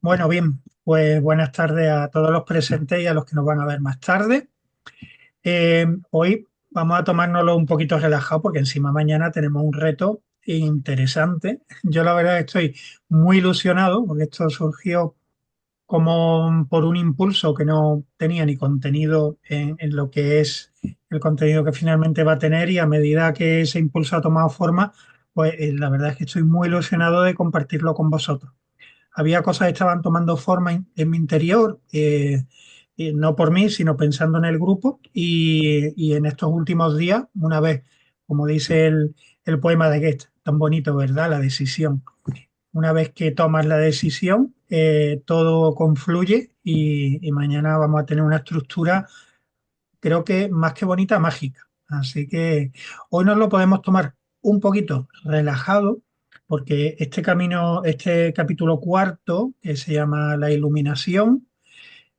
Bueno, bien, pues buenas tardes a todos los presentes y a los que nos van a ver más tarde. Hoy vamos a tomárnoslo un poquito relajado porque encima mañana tenemos un reto interesante. Yo la verdad estoy muy ilusionado porque esto surgió como por un impulso que no tenía ni contenido en lo que es el contenido que finalmente va a tener y a medida que ese impulso ha tomado forma, pues la verdad es que estoy muy ilusionado de compartirlo con vosotros. Había cosas que estaban tomando forma en mi interior, y no por mí, sino pensando en el grupo. Y en estos últimos días, una vez, como dice el poema de Goethe, tan bonito, ¿verdad? La decisión. Una vez que tomas la decisión, todo confluye y mañana vamos a tener una estructura, creo que más que bonita, mágica. Así que hoy nos lo podemos tomar un poquito relajado, porque este camino, este capítulo cuarto, que se llama La iluminación,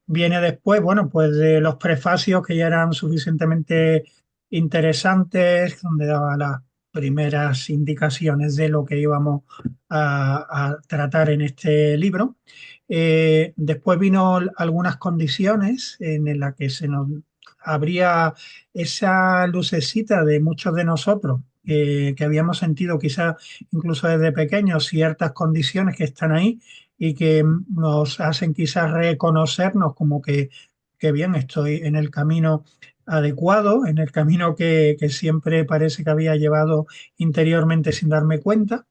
viene después, bueno, pues de los prefacios que ya eran suficientemente interesantes, donde daba las primeras indicaciones de lo que íbamos a tratar en este libro. Después vino algunas condiciones en las que se nos abría esa lucecita de muchos de nosotros, que habíamos sentido quizás incluso desde pequeños ciertas condiciones que están ahí y que nos hacen quizás reconocernos como que bien, estoy en el camino adecuado, en el camino que siempre parece que había llevado interiormente sin darme cuenta.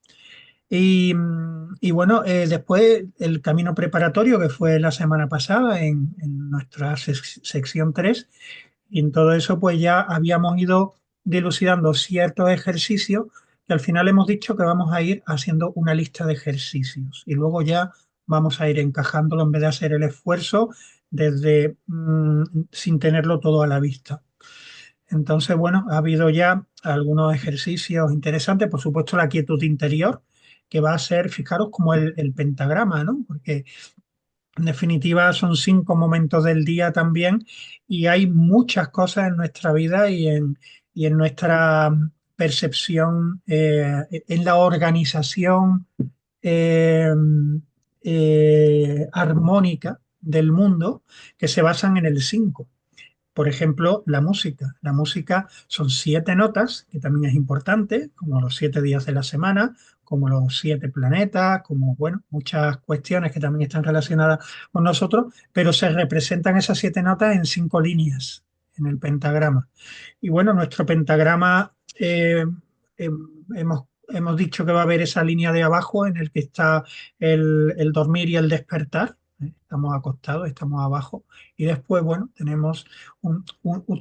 Y bueno, después el camino preparatorio que fue la semana pasada en nuestra sección 3 y en todo eso pues ya habíamos ido dilucidando ciertos ejercicios que al final hemos dicho que vamos a ir haciendo una lista de ejercicios y luego ya vamos a ir encajándolo en vez de hacer el esfuerzo desde sin tenerlo todo a la vista. Entonces, bueno, ha habido ya algunos ejercicios interesantes, por supuesto la quietud interior, que va a ser, fijaros, como el pentagrama, ¿no? Porque en definitiva son 5 momentos del día también y hay muchas cosas en nuestra vida y en nuestra percepción, en la organización eh, armónica del mundo que se basan en el 5. Por ejemplo, la música. La música son 7 notas, que también es importante, como los 7 días de la semana, como los 7 planetas, como, bueno, muchas cuestiones que también están relacionadas con nosotros, pero se representan esas 7 notas en 5 líneas en el pentagrama. Y bueno, nuestro pentagrama, eh, hemos dicho que va a haber esa línea de abajo en el que está el dormir y el despertar. Estamos acostados, estamos abajo. Y después, bueno, tenemos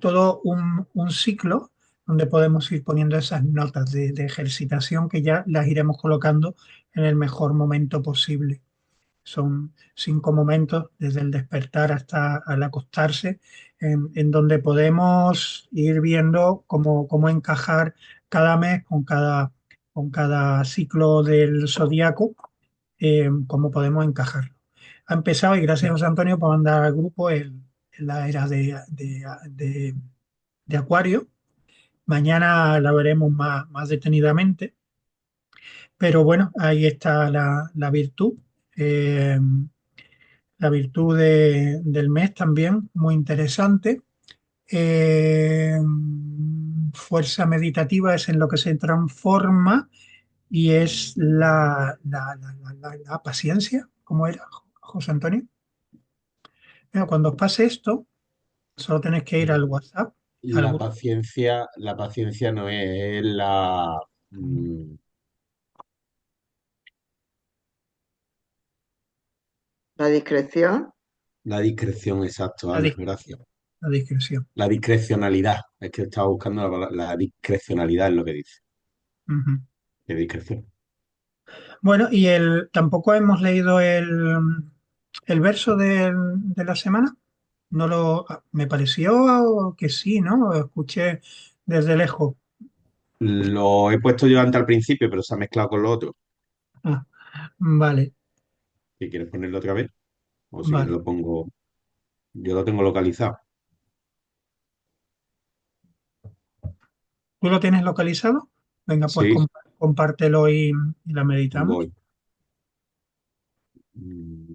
todo un ciclo donde podemos ir poniendo esas notas de ejercitación que ya las iremos colocando en el mejor momento posible. Son 5 momentos desde el despertar hasta el acostarse, en donde podemos ir viendo cómo encajar cada mes con cada ciclo del zodiaco, cómo podemos encajarlo. Ha empezado y gracias a José Antonio por mandar al grupo la era de Acuario. Mañana la veremos más detenidamente, pero bueno, ahí está la virtud. Eh, la virtud del mes también, muy interesante. Eh, Fuerza meditativa es en lo que se transforma y es la paciencia. ¿Cómo era, José Antonio? Mira, cuando os pase esto, solo tenéis que ir al WhatsApp, al grupo. La paciencia no es mm, La discreción. la discreción, exacto, La, Ale, dis- gracias. la discreción. La discrecionalidad, es que estaba buscando la discrecionalidad es lo que dice, Ujú. de discreción. Bueno, tampoco hemos leído el verso de la semana. No me pareció que sí, ¿no? Lo escuché desde lejos. Lo he puesto yo antes al principio, pero se ha mezclado con lo otro. Ah, vale, Si quieres ponerlo otra vez, o si quieres vale. lo pongo, yo lo tengo localizado. ¿Tú lo tienes localizado? Venga, pues Sí, compártelo y la meditamos. voy. Mm.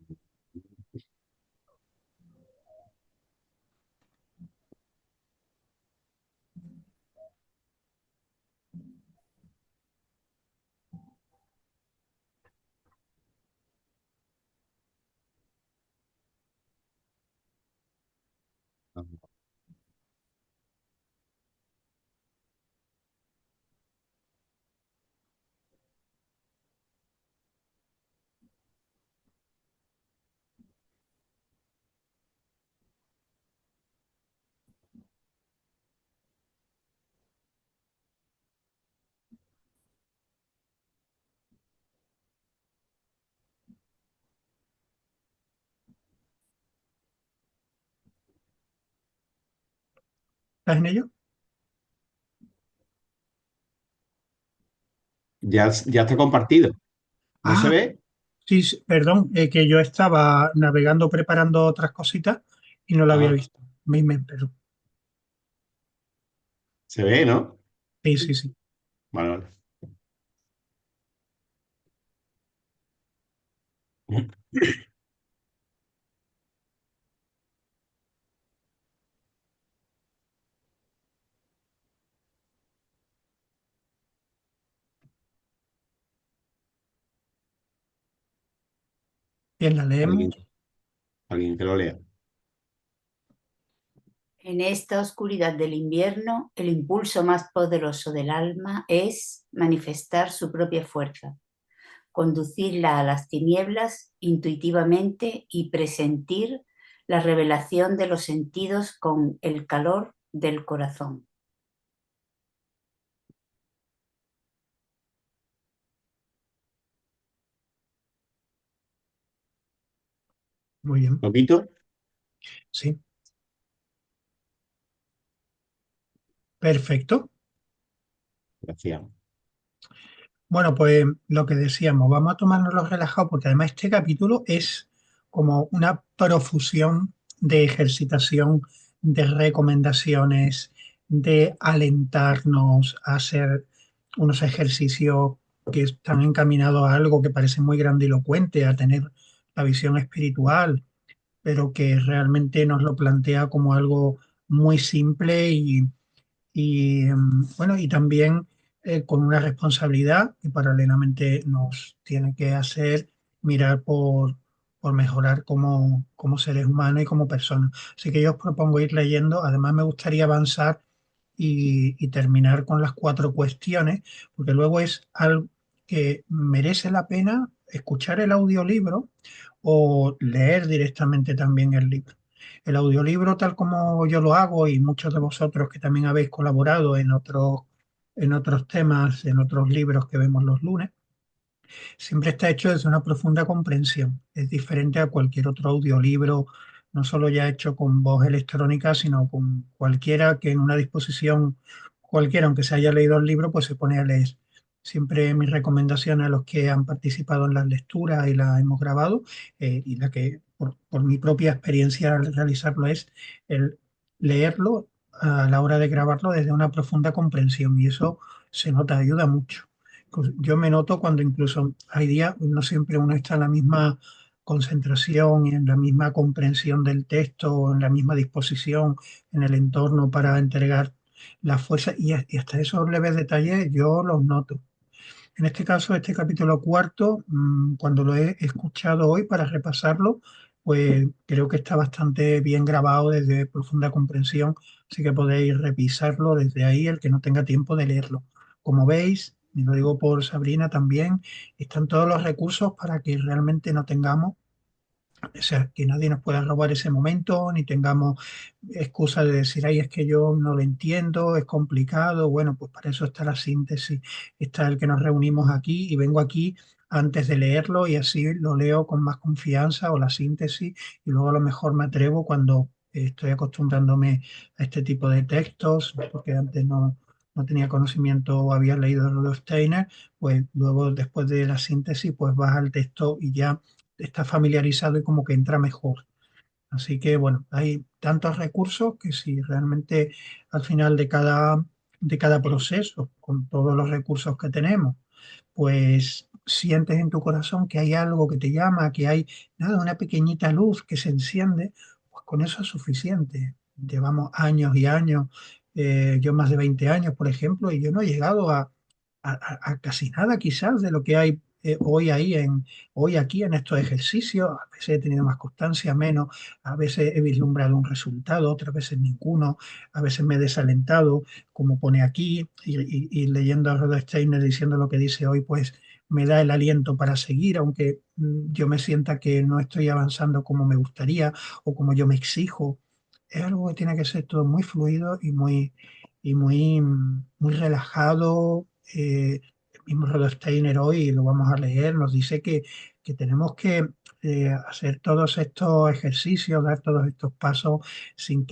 ¿Estás en ello? Ya está compartido. ¿No se Ah, ve? sí, sí, perdón, que yo estaba navegando preparando otras cositas y no lo había Ah, visto. Perdón. se ve, ¿no? Sí, sí, sí. Vale, vale. Bien, la Alguien, leemos. alguien que lo lea. En esta oscuridad del invierno, el impulso más poderoso del alma es manifestar su propia fuerza, conducirla a las tinieblas intuitivamente y presentir la revelación de los sentidos con el calor del corazón. Muy bien. ¿Poquito? Sí, perfecto. Gracias. Bueno, pues lo que decíamos, vamos a tomárnoslo relajado porque además este capítulo es como una profusión de ejercitación, de recomendaciones, de alentarnos a hacer unos ejercicios que están encaminados a algo que parece muy grandilocuente, a tener la visión espiritual, pero que realmente nos lo plantea como algo muy simple bueno, y también con una responsabilidad que paralelamente nos tiene que hacer mirar por mejorar como seres humanos y como personas. Así que yo os propongo ir leyendo. Además, me gustaría avanzar y terminar con las cuatro cuestiones, porque luego es algo que merece la pena escuchar el audiolibro o leer directamente también el libro. El audiolibro, tal como yo lo hago y muchos de vosotros que también habéis colaborado en otros temas, en otros libros que vemos los lunes, siempre está hecho desde una profunda comprensión. Es diferente a cualquier otro audiolibro, no solo ya hecho con voz electrónica, sino con cualquiera que en una disposición cualquiera, aunque se haya leído el libro, pues se pone a leer. Siempre mi recomendación a los que han participado en las lecturas y las hemos grabado, y la que por mi propia experiencia al realizarlo es el leerlo a la hora de grabarlo desde una profunda comprensión y eso se nota, ayuda mucho. Pues yo me noto cuando incluso hay días, no siempre uno está en la misma concentración y en la misma comprensión del texto o en la misma disposición en el entorno para entregar la fuerza y hasta esos leves detalles yo los noto. En este caso, este capítulo cuarto, cuando lo he escuchado hoy para repasarlo, pues creo que está bastante bien grabado desde profunda comprensión, así que podéis revisarlo desde ahí, el que no tenga tiempo de leerlo. Como veis, y lo digo por Sabrina también, están todos los recursos para que realmente no tengamos, o sea, que nadie nos pueda robar ese momento, ni tengamos excusa de decir, ay, es que yo no lo entiendo, es complicado. Bueno, pues para eso está la síntesis, está el que nos reunimos aquí y vengo aquí antes de leerlo y así lo leo con más confianza o la síntesis y luego a lo mejor me atrevo cuando estoy acostumbrándome a este tipo de textos, porque antes no tenía conocimiento o había leído Rudolf Steiner, pues luego después de la síntesis pues vas al texto y ya está familiarizado y como que entra mejor. Así que bueno, hay tantos recursos que si realmente al final de cada proceso, con todos los recursos que tenemos, pues sientes en tu corazón que hay algo que te llama, que hay nada, una pequeñita luz que se enciende, pues con eso es suficiente. Llevamos años y años, yo más de 20 años, por ejemplo, y yo no he llegado a casi nada quizás de lo que hay hoy ahí hoy aquí en estos ejercicios. A veces he tenido más constancia, menos, a veces he vislumbrado un resultado, otras veces ninguno, a veces me he desalentado, como pone aquí, y leyendo a Rudolf Steiner diciendo lo que dice hoy, pues me da el aliento para seguir, aunque yo me sienta que no estoy avanzando como me gustaría o como yo me exijo. Es algo que tiene que ser todo muy fluido y muy relajado. El mismo Rudolf Steiner hoy, lo vamos a leer, nos dice que tenemos que hacer todos estos ejercicios, dar todos estos pasos sin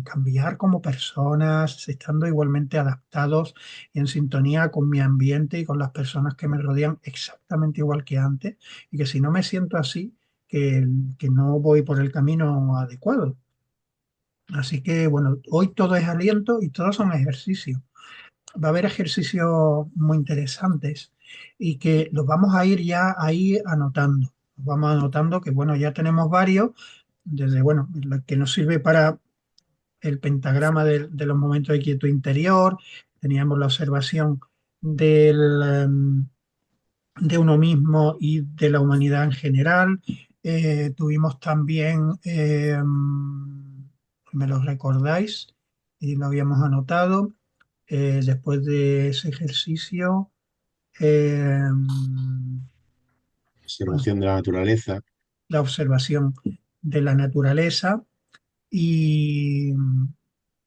cambiar como personas, estando igualmente adaptados y en sintonía con mi ambiente y con las personas que me rodean exactamente igual que antes, y que si no me siento así, que no voy por el camino adecuado. Así que bueno, hoy todo es aliento y todos son ejercicios. Va a haber ejercicios muy interesantes y que los vamos a ir ya ahí anotando. Los vamos anotando que bueno, ya tenemos varios, desde bueno, la que nos sirve para el pentagrama de los momentos de quietud interior, teníamos la observación del, de uno mismo y de la humanidad en general. Tuvimos también, me lo recordáis, y lo habíamos anotado, después de ese ejercicio, eh, Observación de la naturaleza. la observación de la naturaleza y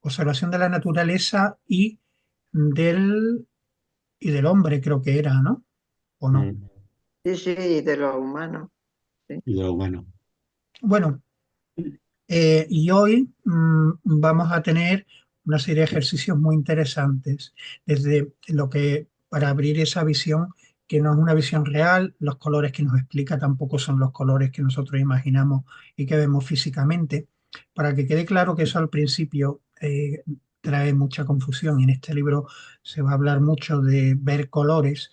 observación de la naturaleza del, y del hombre, creo que era, ¿no? ¿O no? mm, Sí, sí, de los humanos. Sí. y de lo humano. Bueno, y hoy vamos a tener una serie de ejercicios muy interesantes, desde lo que para abrir esa visión que no es una visión real, los colores que nos explica tampoco son los colores que nosotros imaginamos y que vemos físicamente, para que quede claro que eso al principio trae mucha confusión y en este libro se va a hablar mucho de ver colores.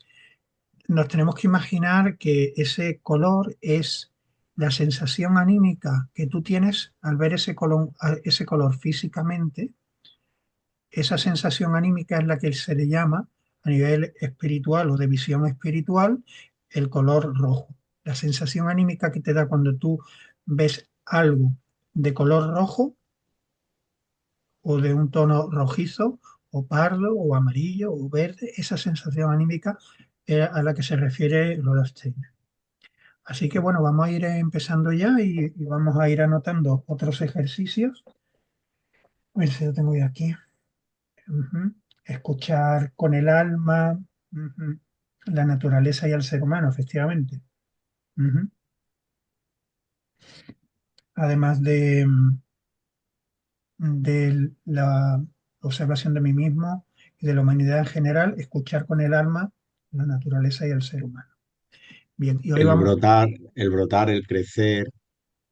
Nos tenemos que imaginar que ese color es la sensación anímica que tú tienes al ver ese color físicamente. Esa sensación anímica es la que se le llama a nivel espiritual o de visión espiritual el color rojo. La sensación anímica que te da cuando tú ves algo de color rojo o de un tono rojizo o pardo o amarillo o verde, esa sensación anímica es a la que se refiere Rudolf Steiner. Así que bueno, vamos a ir empezando ya y vamos a ir anotando otros ejercicios. A ver si lo tengo yo aquí. Ujú. Escuchar con el alma, ujú, la naturaleza y al ser humano, efectivamente. Ujú. Además de la observación de mí mismo y de la humanidad en general, escuchar con el alma la naturaleza y el ser humano. Bien, y hoy El vamos, brotar, el brotar, el crecer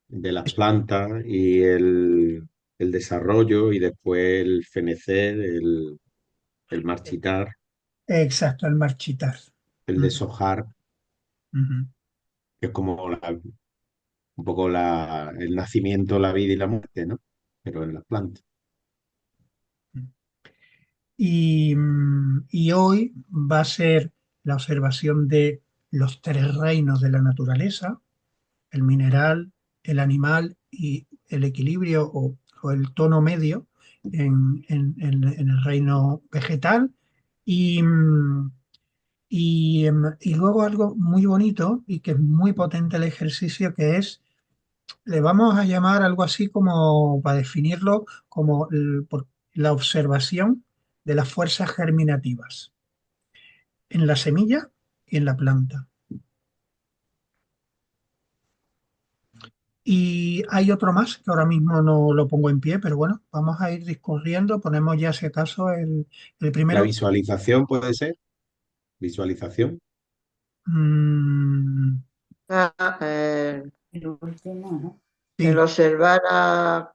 de las plantas y el desarrollo y después el fenecer, el marchitar, exacto, el marchitar. el Ujú, deshojar, ujú. que es como un poco el nacimiento, la vida y la muerte, ¿no? Pero en las plantas. Y hoy va a ser la observación de los tres reinos de la naturaleza, el mineral, el animal y el equilibrio o el tono medio en el reino vegetal. Y, y luego algo muy bonito y que es muy potente el ejercicio, que es, le vamos a llamar algo así como, para definirlo, como la observación de las fuerzas germinativas en la semilla y en la planta. Y hay otro más que ahora mismo no lo pongo en pie, pero bueno, vamos a ir discurriendo. Ponemos ya si acaso el La primero. visualización puede ser, visualización, mm, Ah, El último, ¿no? el sí, observar A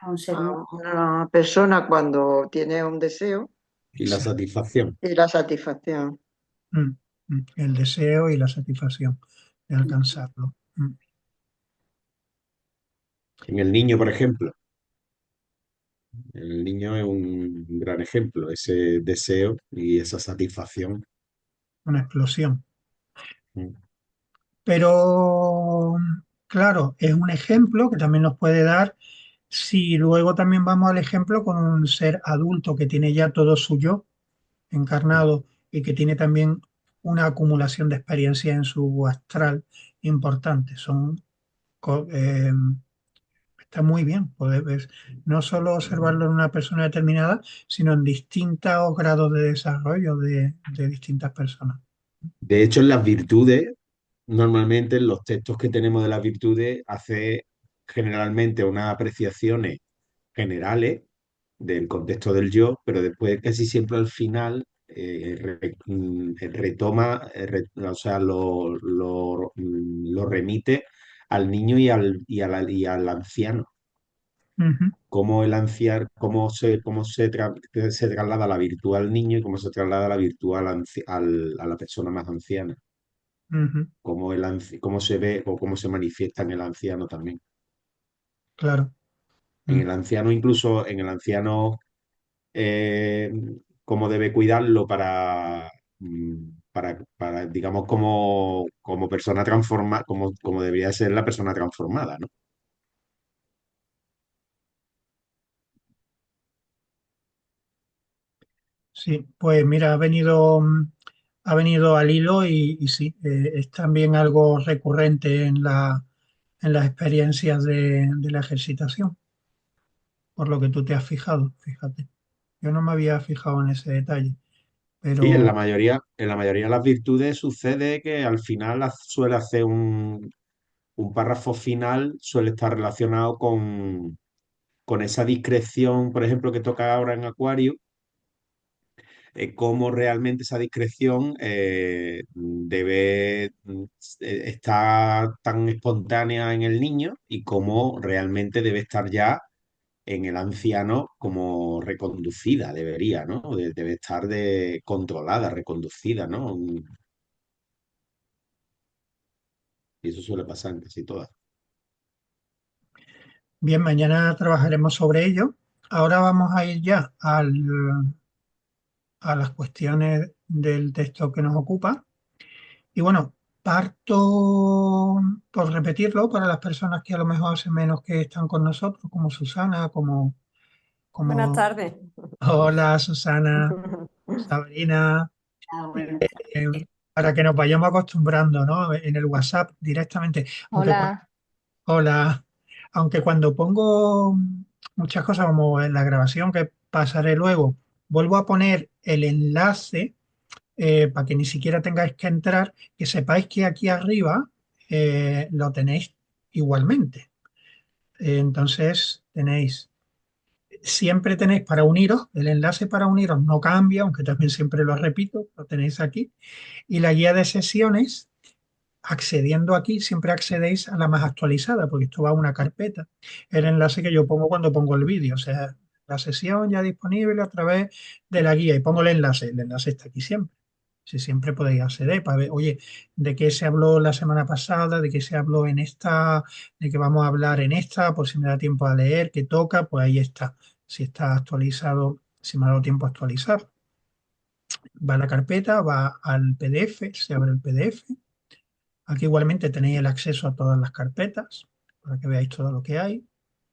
un ser a humano. una persona cuando tiene un deseo y la exacto. satisfacción. y la satisfacción. El deseo y la satisfacción de alcanzarlo. En el niño, por ejemplo, el niño es un gran ejemplo, ese deseo y esa satisfacción. Una explosión. Mm. Pero, claro, es un ejemplo que también nos puede dar si luego también vamos al ejemplo con un ser adulto que tiene ya todo su yo encarnado y que tiene también una acumulación de experiencia en su astral importante. Co- eh, Está muy bien poder ver, no solo observarlo en una persona determinada, sino en distintos grados de desarrollo de distintas personas. De hecho, en las virtudes, normalmente en los textos que tenemos de las virtudes, hace generalmente unas apreciaciones generales del contexto del yo, pero después casi siempre al final retoma, o sea, lo remite al niño y al anciano. Ujú, Cómo el anciano, se traslada la virtud al niño y cómo se traslada la virtud a la persona más anciana. ujú, Cómo se ve o cómo se manifiesta en el anciano también. claro. En Mm. el anciano, incluso en el anciano, eh, cómo debe cuidarlo digamos, como persona transformada, como debería ser la persona transformada, ¿no? Sí, pues mira, ha venido al hilo y sí, es también algo recurrente en las experiencias de la ejercitación, por lo que tú te has fijado, fíjate. Yo no me había fijado en ese detalle, Sí, en pero la mayoría de las virtudes sucede que al final suele hacer un párrafo final, suele estar relacionado con esa discreción, por ejemplo, que toca ahora en Acuario, cómo realmente esa discreción debe estar tan espontánea en el niño y cómo realmente debe estar ya en el anciano como reconducida, debería, ¿no? Debe estar controlada, reconducida, ¿no? Y eso suele pasar en casi todas. bien, mañana trabajaremos sobre ello. Ahora vamos a ir ya a las cuestiones del texto que nos ocupa. Y bueno, parto por repetirlo para las personas que a lo mejor hace menos que están con nosotros, como Susana, Buenas como tardes. hola Susana, Sabrina, Ah, bueno, eh, para que nos vayamos acostumbrando, ¿no? En el WhatsApp directamente. Aunque Hola. hola, aunque cuando pongo muchas cosas como en la grabación que pasaré luego, vuelvo a poner el enlace para que ni siquiera tengáis que entrar, que sepáis que aquí arriba lo tenéis igualmente. Entonces siempre tenéis para uniros, el enlace para uniros no cambia, aunque también siempre lo repito, lo tenéis aquí. Y la guía de sesiones, accediendo aquí, siempre accedéis a la más actualizada, porque esto va a una carpeta. El enlace que yo pongo cuando pongo el vídeo, o sea, la sesión ya disponible a través de la guía y pongo el enlace está aquí siempre. Si siempre podéis acceder para ver, oye, de qué se habló la semana pasada, de qué se habló en esta, de qué vamos a hablar en esta, por si me da tiempo a leer, qué toca, pues ahí está. Si está actualizado, si me ha dado tiempo a actualizar. Va a la carpeta, va al PDF, se abre el PDF. Aquí igualmente tenéis el acceso a todas las carpetas para que veáis todo lo que hay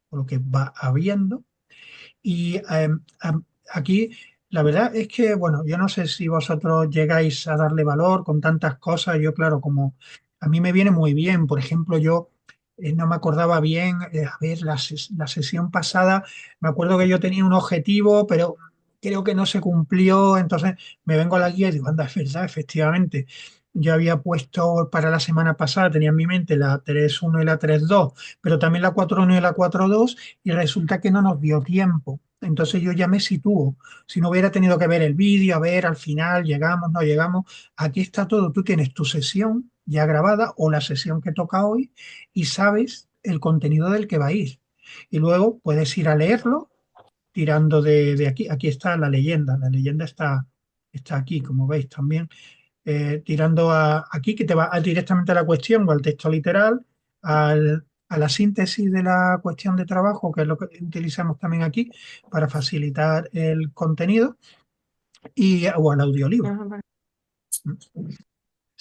o lo que va habiendo. Y aquí la verdad es que, bueno, yo no sé si vosotros llegáis a darle valor con tantas cosas. Yo, claro, como a mí me viene muy bien. Por ejemplo, yo no me acordaba bien, a ver, la sesión pasada, me acuerdo que yo tenía un objetivo, pero creo que no se cumplió. Entonces me vengo a la guía y digo, anda, es verdad, efectivamente. Yo había puesto para la semana pasada, tenía en mi mente la 3.1 y la 3.2, pero también la 4.1 y la 4.2 y resulta que no nos dio tiempo. Entonces yo ya me sitúo. Si no hubiera tenido que ver el vídeo, a ver al final, llegamos, no llegamos, aquí está todo. Tú tienes tu sesión ya grabada o la sesión que toca hoy y sabes el contenido del que va a ir. Y luego puedes ir a leerlo tirando de aquí. Aquí está la leyenda está aquí, como veis también tirando aquí, que te va directamente a la cuestión o al texto literal, a la síntesis de la cuestión de trabajo, que es lo que utilizamos también aquí para facilitar el contenido, o al audiolibro. Ajá.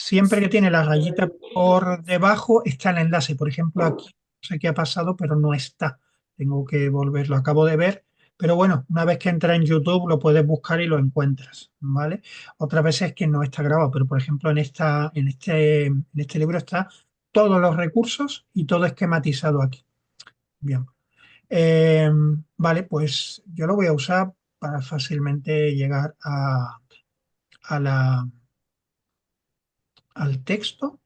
Siempre que tiene la rayita por debajo está el enlace. Por ejemplo, aquí no sé qué ha pasado, pero no está. Tengo que volverlo. Acabo de ver. Pero bueno, una vez que entra en YouTube lo puedes buscar y lo encuentras, ¿vale? Otras veces que no está grabado, pero por ejemplo en este libro está todos los recursos y todo esquematizado aquí. Bien. Eh, vale, pues yo lo voy a usar para fácilmente llegar a al texto.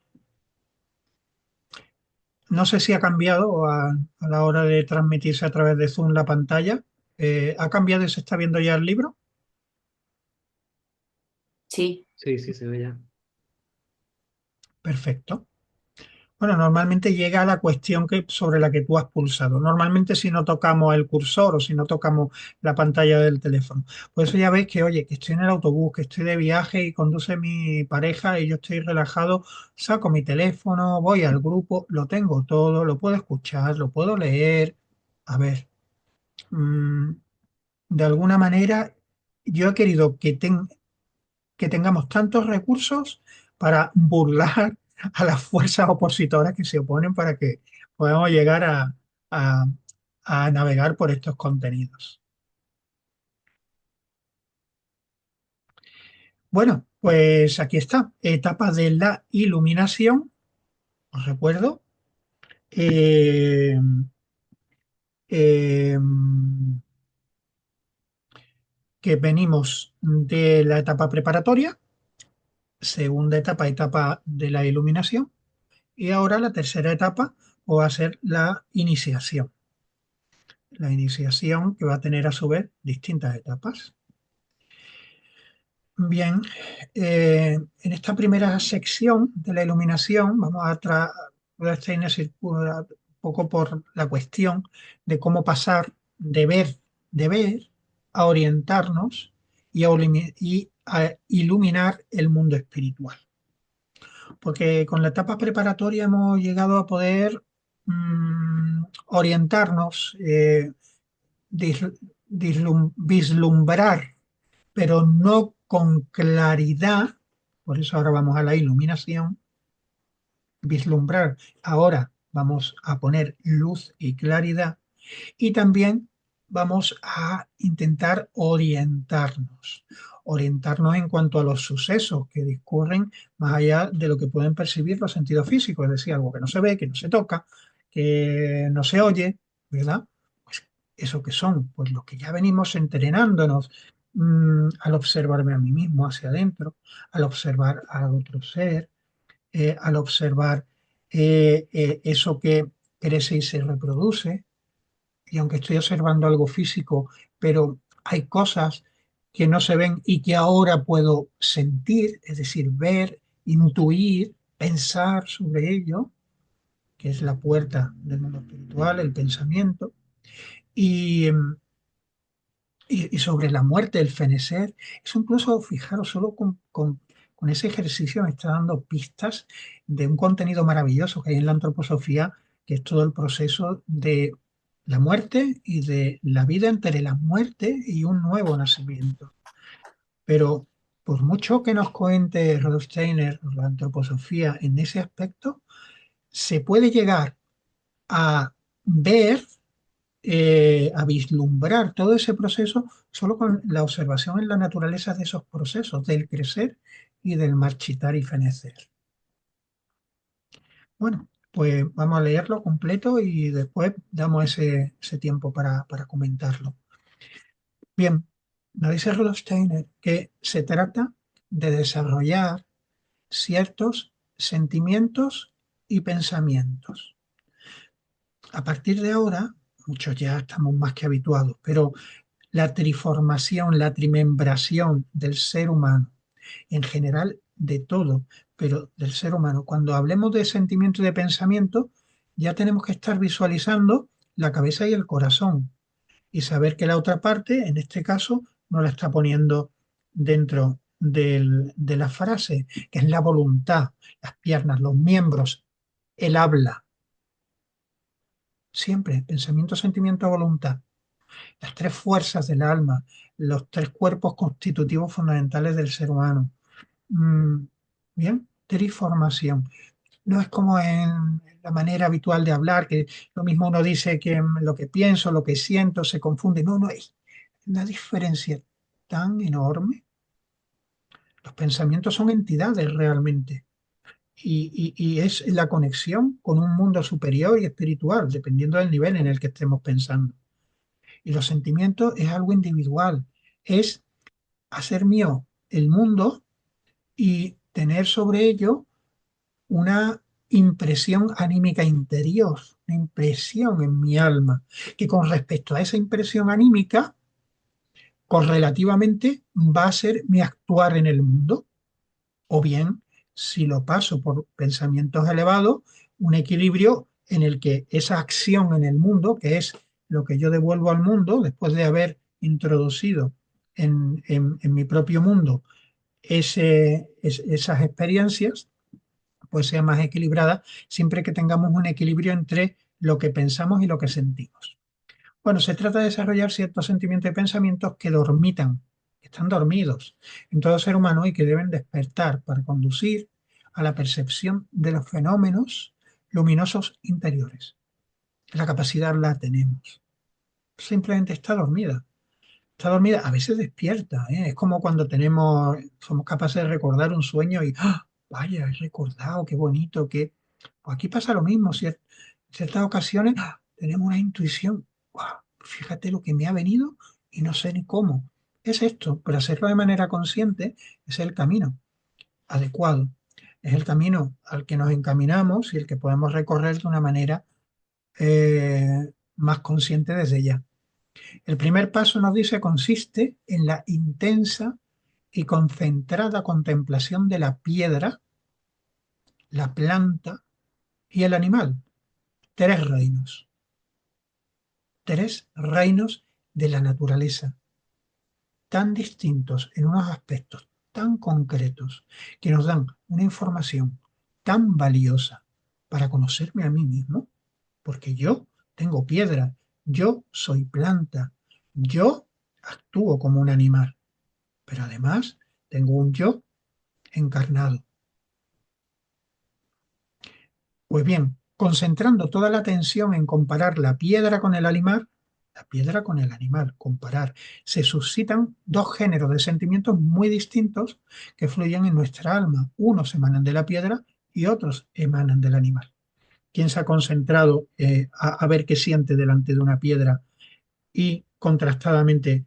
No sé si ha cambiado a la hora de transmitirse a través de Zoom la pantalla. ¿Ha cambiado y se está viendo ya el libro? Sí, Sí, sí, se ve ya. Perfecto. Bueno, normalmente llega a la cuestión sobre la que tú has pulsado. Normalmente si no tocamos el cursor o si no tocamos la pantalla del teléfono. Por eso ya veis que, oye, que estoy en el autobús, que estoy de viaje y conduce mi pareja y yo estoy relajado, saco mi teléfono, voy al grupo, lo tengo todo, lo puedo escuchar, lo puedo leer. A ver, mm, de alguna manera yo he querido que tengamos tantos recursos para burlar a las fuerzas opositoras que se oponen para que podamos llegar a- a navegar por estos contenidos. Bueno, pues aquí está, etapa de la iluminación, os recuerdo, eh, eh, que venimos de la etapa preparatoria, segunda etapa, etapa de la iluminación, y ahora la tercera etapa va a ser la iniciación. La iniciación que va a tener a su vez distintas etapas. Bien, en esta primera sección de la iluminación vamos a Steiner circula un poco por la cuestión de cómo pasar de ver a orientarnos y a iluminar el mundo espiritual. Porque con la etapa preparatoria hemos llegado a poder orientarnos, vislumbrar, pero no con claridad. Por eso ahora vamos a la iluminación, vislumbrar. Ahora vamos a poner luz y claridad y también vamos a intentar orientarnos en cuanto a los sucesos que discurren más allá de lo que pueden percibir los sentidos físicos, es decir, algo que no se ve, que no se toca, que no se oye, ¿verdad? Pues eso que son, pues los que ya venimos entrenándonos al observarme a mí mismo hacia adentro, al observar al otro ser, al observar eso que crece y se reproduce, y aunque estoy observando algo físico, pero hay cosas que no se ven y que ahora puedo sentir, es decir, ver, intuir, pensar sobre ello, que es la puerta del mundo espiritual, el pensamiento, y, y sobre la muerte, el fenecer. Eso incluso, fijaros, solo con ese ejercicio me está dando pistas de un contenido maravilloso que hay en la antroposofía, que es todo el proceso de la muerte y de la vida entre la muerte y un nuevo nacimiento. Pero por mucho que nos cuente Rudolf Steiner o la antroposofía en ese aspecto, se puede llegar a ver, a vislumbrar todo ese proceso solo con la observación en la naturaleza de esos procesos, del crecer y del marchitar y fenecer. Bueno, pues vamos a leerlo completo y después damos ese tiempo para comentarlo. Bien, nos dice Rudolf Steiner que se trata de desarrollar ciertos sentimientos y pensamientos. A partir de ahora, muchos ya estamos más que habituados, pero la triformación, la trimembración del ser humano, en general de todo, pero del ser humano, cuando hablemos de sentimiento y de pensamiento, ya tenemos que estar visualizando la cabeza y el corazón y saber que la otra parte, en este caso, no la está poniendo dentro de la frase, que es la voluntad, las piernas, los miembros, el habla. Siempre, pensamiento, sentimiento, voluntad. Las tres fuerzas del alma, los tres cuerpos constitutivos fundamentales del ser humano. Mm, bien, triformación. No es como en la manera habitual de hablar, que lo mismo uno dice que lo que pienso, lo que siento, se confunde. No, no, es una diferencia tan enorme. Los pensamientos son entidades realmente. Y es la conexión con un mundo superior y espiritual, dependiendo del nivel en el que estemos pensando. Y los sentimientos es algo individual, es hacer mío el mundo y tener sobre ello una impresión anímica interior, una impresión en mi alma, que con respecto a esa impresión anímica, correlativamente va a ser mi actuar en el mundo. O bien, si lo paso por pensamientos elevados, un equilibrio en el que esa acción en el mundo, que es lo que yo devuelvo al mundo después de haber introducido en mi propio mundo esas experiencias, pues sea más equilibrada, siempre que tengamos un equilibrio entre lo que pensamos y lo que sentimos. Bueno, se trata de desarrollar ciertos sentimientos y pensamientos que dormitan, que están dormidos en todo ser humano y que deben despertar para conducir a la percepción de los fenómenos luminosos interiores. La capacidad la tenemos. Simplemente está dormida. Está dormida, a veces despierta, ¿eh? Es como cuando somos capaces de recordar un sueño y, ¡ah! Vaya, he recordado, qué bonito, que pues aquí pasa lo mismo, en ciertas ocasiones tenemos una intuición, ¡guau! Fíjate lo que me ha venido y no sé ni cómo. Es esto, pero hacerlo de manera consciente es el camino adecuado, es el camino al que nos encaminamos y el que podemos recorrer de una manera más consciente desde ya. El primer paso, nos dice, consiste en la intensa y concentrada contemplación de la piedra, la planta y el animal. Tres reinos de la naturaleza, tan distintos en unos aspectos tan concretos que nos dan una información tan valiosa para conocerme a mí mismo, porque yo tengo piedra, yo soy planta, yo actúo como un animal, pero además tengo un yo encarnado. Pues bien, concentrando toda la atención en comparar la piedra con el animal, comparar, se suscitan dos géneros de sentimientos muy distintos que fluyen en nuestra alma. Unos emanan de la piedra y otros emanan del animal. ¿Quién se ha concentrado a ver qué siente delante de una piedra y contrastadamente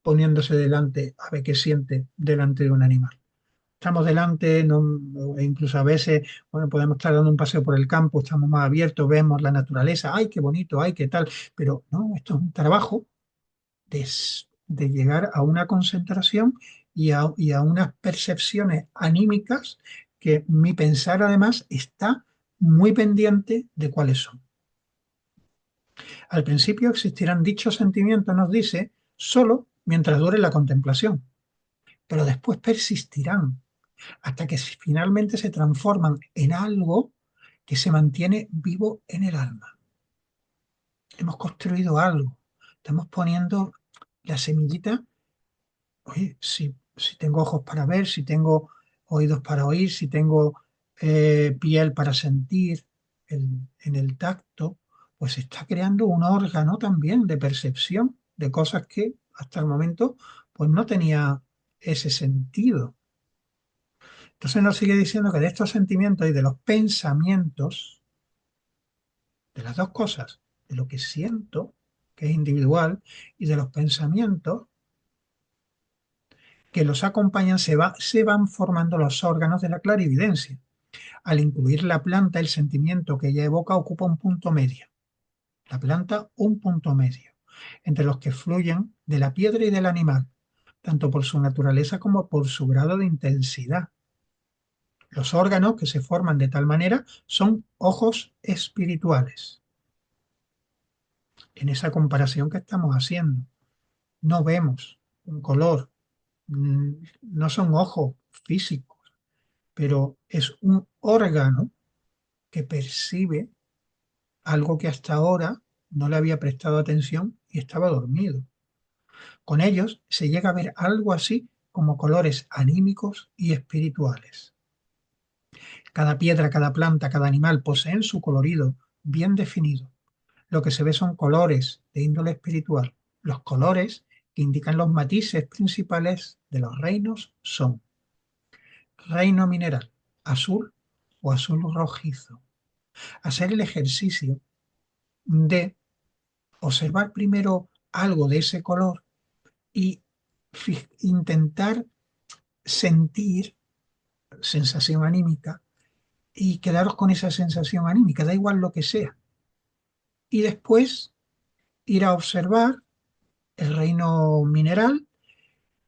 poniéndose delante a ver qué siente delante de un animal? Estamos delante, e incluso a veces, bueno, podemos estar dando un paseo por el campo, estamos más abiertos, vemos la naturaleza, ay, qué bonito, ay, qué tal, pero no, esto es un trabajo de llegar a una concentración y a unas percepciones anímicas que mi pensar además está muy pendiente de cuáles son. Al principio existirán dichos sentimientos, nos dice, solo mientras dure la contemplación, pero después persistirán hasta que finalmente se transforman en algo que se mantiene vivo en el alma. Hemos construido algo, estamos poniendo la semillita. Oye, si tengo ojos para ver, si tengo oídos para oír, si tengo piel para sentir en el tacto, pues se está creando un órgano también de percepción de cosas que hasta el momento pues no tenía ese sentido. Entonces nos sigue diciendo que de estos sentimientos y de los pensamientos, de las dos cosas, de lo que siento, que es individual, y de los pensamientos que los acompañan, se van formando los órganos de la clarividencia. Al incluir la planta, el sentimiento que ella evoca ocupa un punto medio. La planta, un punto medio, entre los que fluyen de la piedra y del animal, tanto por su naturaleza como por su grado de intensidad. Los órganos que se forman de tal manera son ojos espirituales. En esa comparación que estamos haciendo, no vemos un color, no son ojos físicos, pero es un órgano que percibe algo que hasta ahora no le había prestado atención y estaba dormido. Con ellos se llega a ver algo así como colores anímicos y espirituales. Cada piedra, cada planta, cada animal poseen su colorido bien definido. Lo que se ve son colores de índole espiritual. Los colores que indican los matices principales de los reinos son reino mineral, azul o azul rojizo. Hacer el ejercicio de observar primero algo de ese color y intentar sentir sensación anímica y quedaros con esa sensación anímica, da igual lo que sea. Y después ir a observar el reino mineral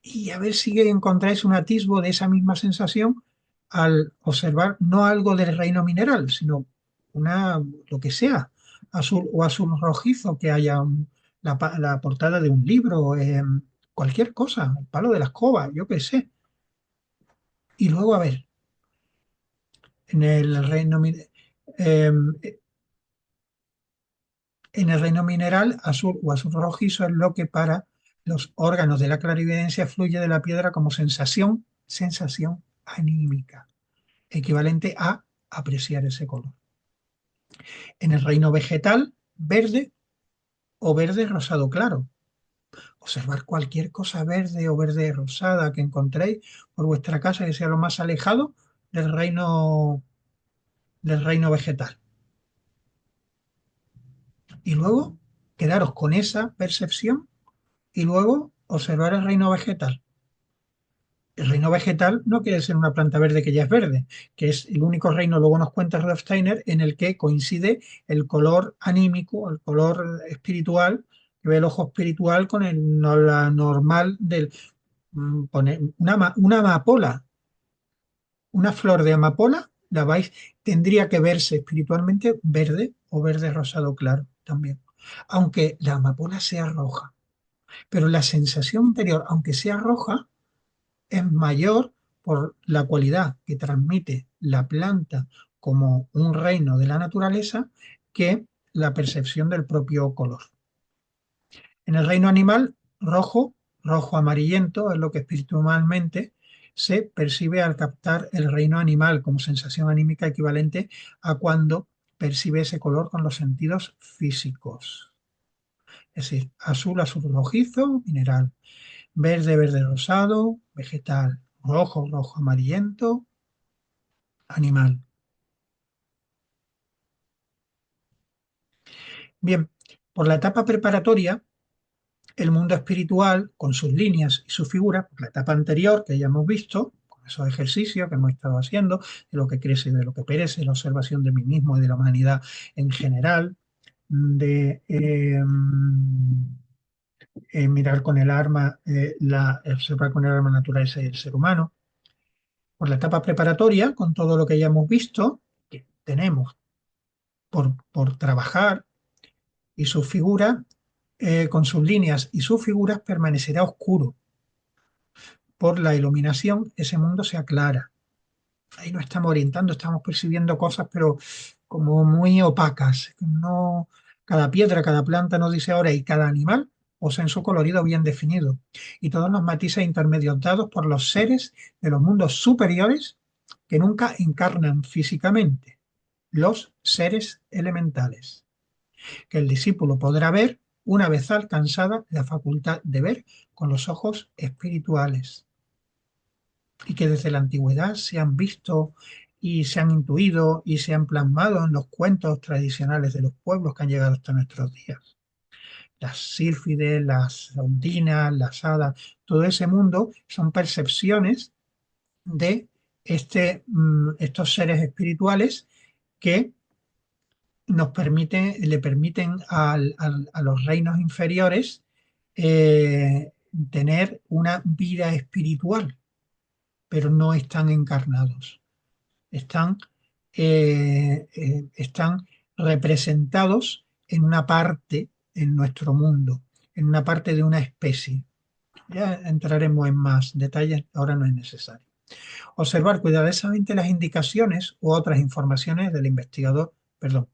y a ver si encontráis un atisbo de esa misma sensación al observar no algo del reino mineral, sino lo que sea, azul o azul rojizo, que haya la portada de un libro, cualquier cosa, el palo de la escoba, yo qué sé. Y luego, a ver, en el reino, en el reino mineral, azul o azul rojizo es lo que para los órganos de la clarividencia fluye de la piedra como sensación anímica, equivalente a apreciar ese color. En el reino vegetal, verde o verde rosado claro. Observar cualquier cosa verde o verde rosada que encontréis por vuestra casa que sea lo más alejado del reino vegetal. Y luego quedaros con esa percepción y luego observar el reino vegetal. El reino vegetal no quiere ser una planta verde que ya es verde, que es el único reino, luego nos cuenta Rudolf Steiner, en el que coincide el color anímico, el color espiritual, que ve el ojo espiritual con la normal del poner una amapola, una flor de amapola, tendría que verse espiritualmente verde o verde rosado claro también, aunque la amapola sea roja, pero la sensación interior, aunque sea roja, es mayor por la cualidad que transmite la planta como un reino de la naturaleza que la percepción del propio color. En el reino animal, rojo amarillento es lo que espiritualmente se percibe al captar el reino animal como sensación anímica equivalente a cuando percibe ese color con los sentidos físicos. Es decir, azul rojizo, mineral, verde rosado, vegetal, rojo amarillento, animal. Bien, por la etapa preparatoria, el mundo espiritual, con sus líneas y sus figuras, la etapa anterior que ya hemos visto, con esos ejercicios que hemos estado haciendo, de lo que crece y de lo que perece, la observación de mí mismo y de la humanidad en general, de mirar con el arma, observar con el arma la naturaleza y el ser humano. Por la etapa preparatoria, con todo lo que ya hemos visto, que tenemos por trabajar, y su figura, con sus líneas y sus figuras, permanecerá oscuro. Por la iluminación, ese mundo se aclara. Ahí nos estamos orientando, estamos percibiendo cosas, pero como muy opacas. No, cada piedra, cada planta nos dice ahora, y cada animal posee su colorido bien definido. Y todos los matices intermedios dados por los seres de los mundos superiores que nunca encarnan físicamente, los seres elementales, que el discípulo podrá ver una vez alcanzada la facultad de ver con los ojos espirituales, y que desde la antigüedad se han visto y se han intuido y se han plasmado en los cuentos tradicionales de los pueblos que han llegado hasta nuestros días. Las sílfides, las ondinas, las hadas, todo ese mundo son percepciones de estos seres espirituales que le permiten a los reinos inferiores tener una vida espiritual, pero no están encarnados. Están representados en una parte en nuestro mundo, en una parte de una especie. Ya entraremos en más detalles, ahora no es necesario. Observar cuidadosamente las indicaciones u otras informaciones del investigador, perdón.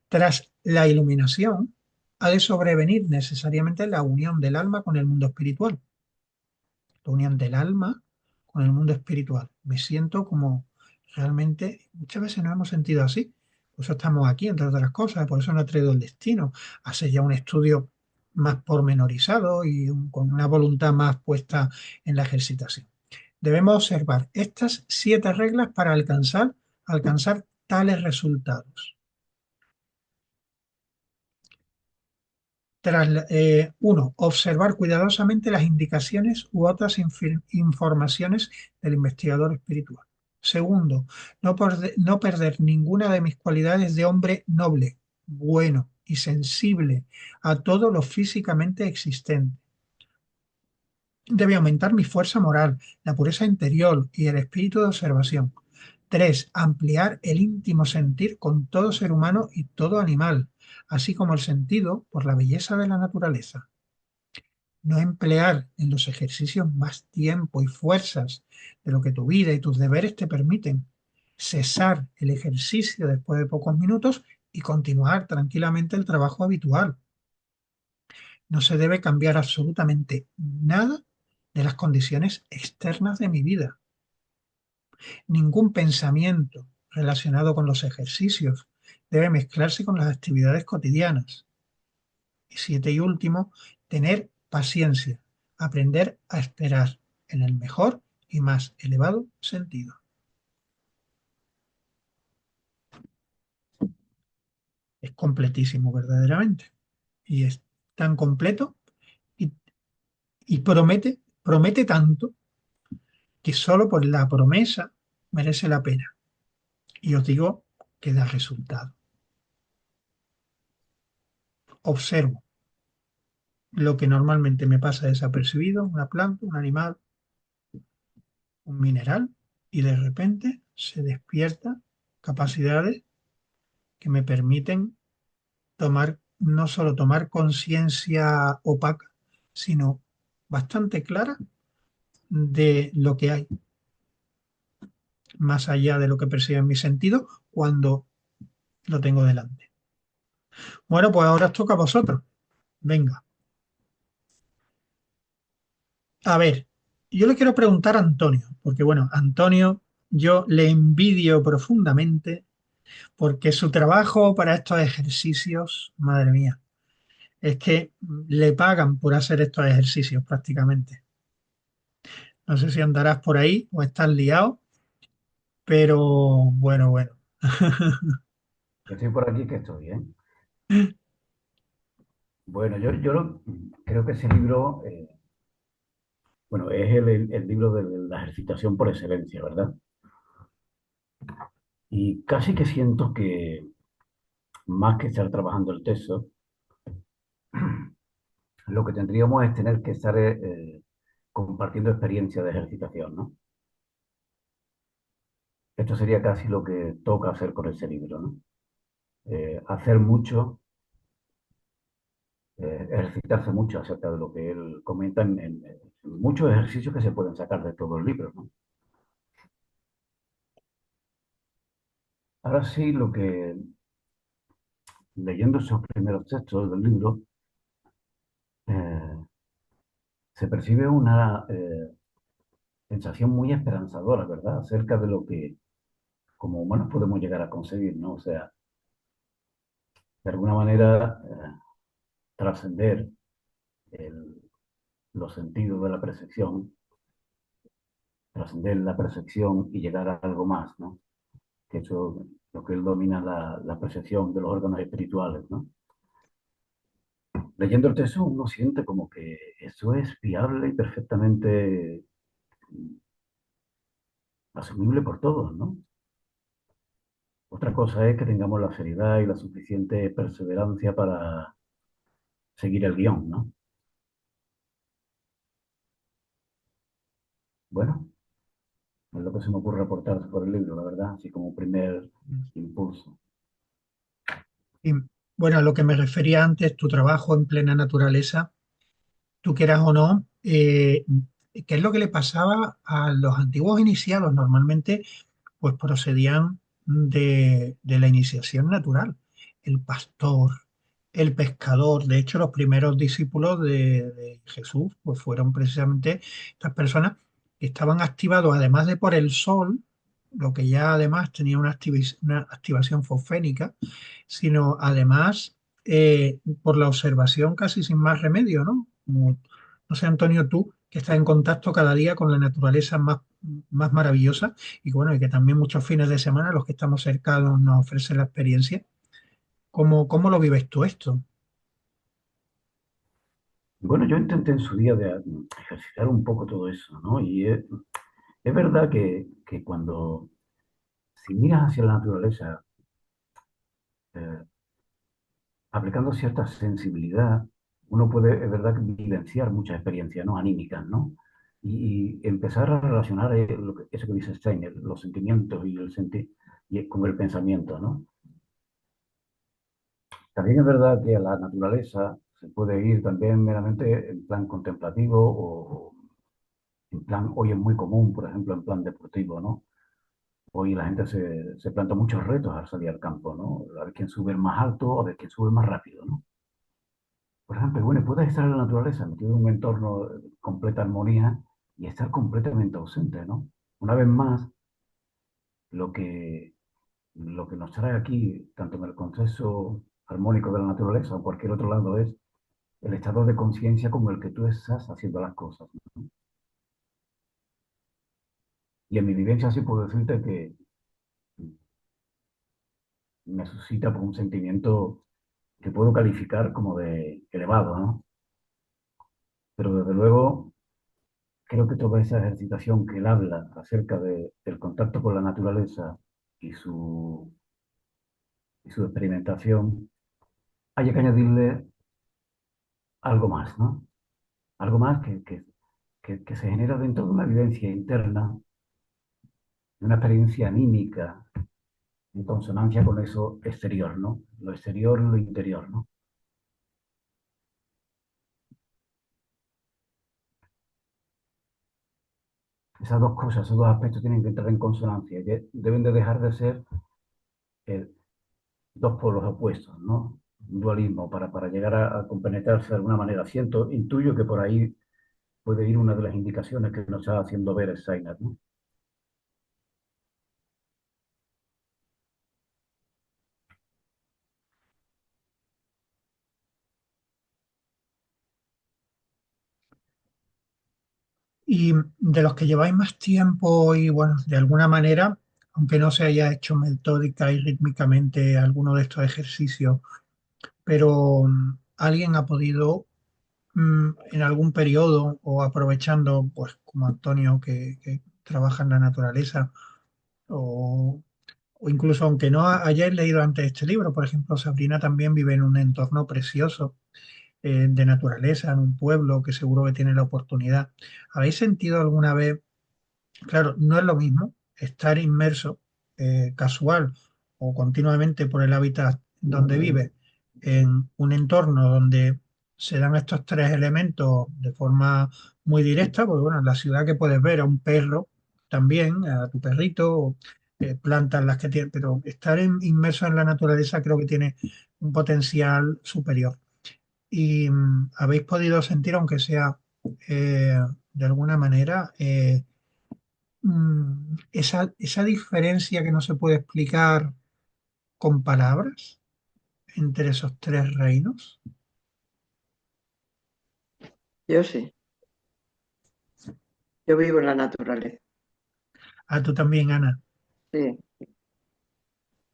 Tras la iluminación, ha de sobrevenir necesariamente la unión del alma con el mundo espiritual. La unión del alma con el mundo espiritual. Me siento como Realmente muchas veces nos hemos sentido así. Por eso estamos aquí, entre otras cosas, por eso nos ha traído el destino. Hacer ya un estudio más pormenorizado y con una voluntad más puesta en la ejercitación. Debemos observar estas 7 reglas para alcanzar tales resultados. 1. Observar cuidadosamente las indicaciones u otras informaciones del investigador espiritual. Segundo, no perder ninguna de mis cualidades de hombre noble, bueno y sensible a todo lo físicamente existente. Debe aumentar mi fuerza moral, la pureza interior y el espíritu de observación. 3. Ampliar el íntimo sentir con todo ser humano y todo animal, así como el sentido por la belleza de la naturaleza. No emplear en los ejercicios más tiempo y fuerzas de lo que tu vida y tus deberes te permiten. Cesar el ejercicio después de pocos minutos y continuar tranquilamente el trabajo habitual. No se debe cambiar absolutamente nada de las condiciones externas de mi vida. Ningún pensamiento relacionado con los ejercicios debe mezclarse con las actividades cotidianas. Y 7 y último, tener paciencia, aprender a esperar en el mejor y más elevado sentido. Es completísimo verdaderamente. Y es tan completo y, y promete tanto que solo por la promesa merece la pena. Y os digo que da resultado. Observo lo que normalmente me pasa desapercibido, una planta, un animal, un mineral, y de repente se despierta capacidades que me permiten no solo tomar conciencia opaca, sino bastante clara de lo que hay, más allá de lo que perciben mis sentidos cuando lo tengo delante. Bueno, pues ahora os toca a vosotros. Venga. A ver, yo le quiero preguntar a Antonio, porque bueno, Antonio, yo le envidio profundamente porque su trabajo para estos ejercicios, madre mía, es que le pagan por hacer estos ejercicios prácticamente. No sé si andarás por ahí o estás liado, pero bueno. Yo estoy por aquí que estoy, ¿eh? Bueno, creo que ese libro, bueno, es el libro de la ejercitación por excelencia, ¿verdad? Y casi que siento que más que estar trabajando el texto, lo que tendríamos es tener que estar compartiendo experiencia de ejercitación, ¿no? Esto sería casi lo que toca hacer con ese libro, ¿no? Hacer mucho, ejercitarse mucho acerca de lo que él comenta en muchos ejercicios que se pueden sacar de todo el libro, ¿no? Ahora sí, leyendo esos primeros textos del libro, eh, se percibe una sensación muy esperanzadora, ¿verdad? Acerca de lo que como humanos podemos llegar a conseguir, ¿no? O sea, de alguna manera, trascender el- los sentidos de la percepción, trascender la percepción y llegar a algo más, ¿no? Que eso, lo que él domina la percepción de los órganos espirituales, ¿no? Leyendo el texto uno siente como que eso es viable y perfectamente asumible por todos, ¿no? Otra cosa es que tengamos la seriedad y la suficiente perseverancia para seguir el guión, ¿no? Bueno, es lo que se me ocurre aportar por el libro, la verdad, así como primer impulso. Y bueno, a lo que me refería antes, tu trabajo en plena naturaleza, tú quieras o no, ¿qué es lo que le pasaba a los antiguos iniciados? Normalmente pues procedían de la iniciación natural. El pastor, el pescador, de hecho los primeros discípulos de Jesús pues fueron precisamente estas personas que estaban activados además de por el sol, lo que ya además tenía una activación fosfénica, sino además por la observación casi sin más remedio, ¿no? Como, no sé, Antonio, tú que estás en contacto cada día con la naturaleza más maravillosa y bueno, y que también muchos fines de semana los que estamos cercanos nos ofrecen la experiencia. ¿Cómo lo vives tú esto? Bueno, yo intenté en su día de ejercitar un poco todo eso, ¿no? Y es verdad que cuando, si miras hacia la naturaleza, eh, aplicando cierta sensibilidad, uno puede, es verdad, vivenciar muchas experiencias, ¿no? Anímicas, ¿no? Y empezar a relacionar eso que dice Steiner, los sentimientos con el pensamiento, ¿no? También es verdad que a la naturaleza se puede ir también meramente en plan contemplativo o en plan, hoy es muy común, por ejemplo, en plan deportivo, ¿no? Hoy la gente se planta muchos retos al salir al campo, ¿no? A ver quién sube más alto, a ver quién sube más rápido, ¿no? Por ejemplo, bueno, puedes estar en la naturaleza, metido en un entorno de completa armonía y estar completamente ausente, ¿no? Una vez más, lo que, lo que nos trae aquí, tanto en el concepto armónico de la naturaleza o cualquier otro lado, es el estado de conciencia como el que tú estás haciendo las cosas, ¿no? Y en mi vivencia sí puedo decirte que me suscita por un sentimiento que puedo calificar como de elevado, ¿no? Pero desde luego creo que toda esa ejercitación que él habla acerca del contacto con la naturaleza y y su experimentación, hay que añadirle algo más, ¿no? Algo más que se genera dentro de una vivencia interna, de una experiencia anímica, en consonancia con eso exterior, ¿no? Lo exterior, lo interior, ¿no? Esas dos cosas, esos dos aspectos tienen que entrar en consonancia, que deben de dejar de ser eh, dos polos opuestos, ¿no? Un dualismo para llegar a compenetrarse de alguna manera. Intuyo que por ahí puede ir una de las indicaciones que nos está haciendo ver Steiner, ¿no? Y de los que lleváis más tiempo y bueno, de alguna manera, aunque no se haya hecho metódica y rítmicamente alguno de estos ejercicios, pero alguien ha podido en algún periodo o aprovechando, pues como Antonio que trabaja en la naturaleza, o, o incluso aunque no hayáis leído antes este libro, por ejemplo, Sabrina también vive en un entorno precioso de naturaleza, en un pueblo que seguro que tiene la oportunidad. ¿Habéis sentido alguna vez? Claro, no es lo mismo estar inmerso casual o continuamente por el hábitat donde vive en un entorno donde se dan estos tres elementos de forma muy directa, porque bueno, en la ciudad que puedes ver a un perro también, a tu perrito, o, plantas las que tiene, pero estar inmerso en la naturaleza creo que tiene un potencial superior. Y habéis podido sentir, aunque sea eh, de alguna manera, esa diferencia que no se puede explicar con palabras entre esos tres reinos. Yo sí, yo vivo en la naturaleza. Ah, tú también, Ana. Sí,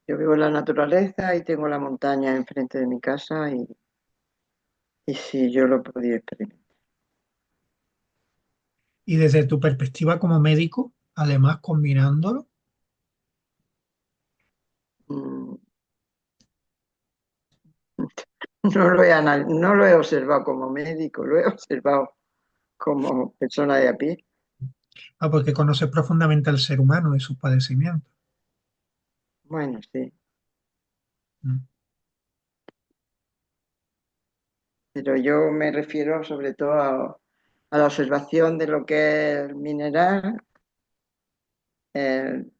yo vivo en la naturaleza y tengo la montaña enfrente de mi casa y sí, yo lo podía experimentar. Y desde tu perspectiva como médico, además combinándolo, Mm, no lo he observado como médico, lo he observado como persona de a pie. porque conoces profundamente al ser humano y sus padecimientos. Bueno, sí, Mm. pero yo me refiero sobre todo a la observación de lo que es el mineral, el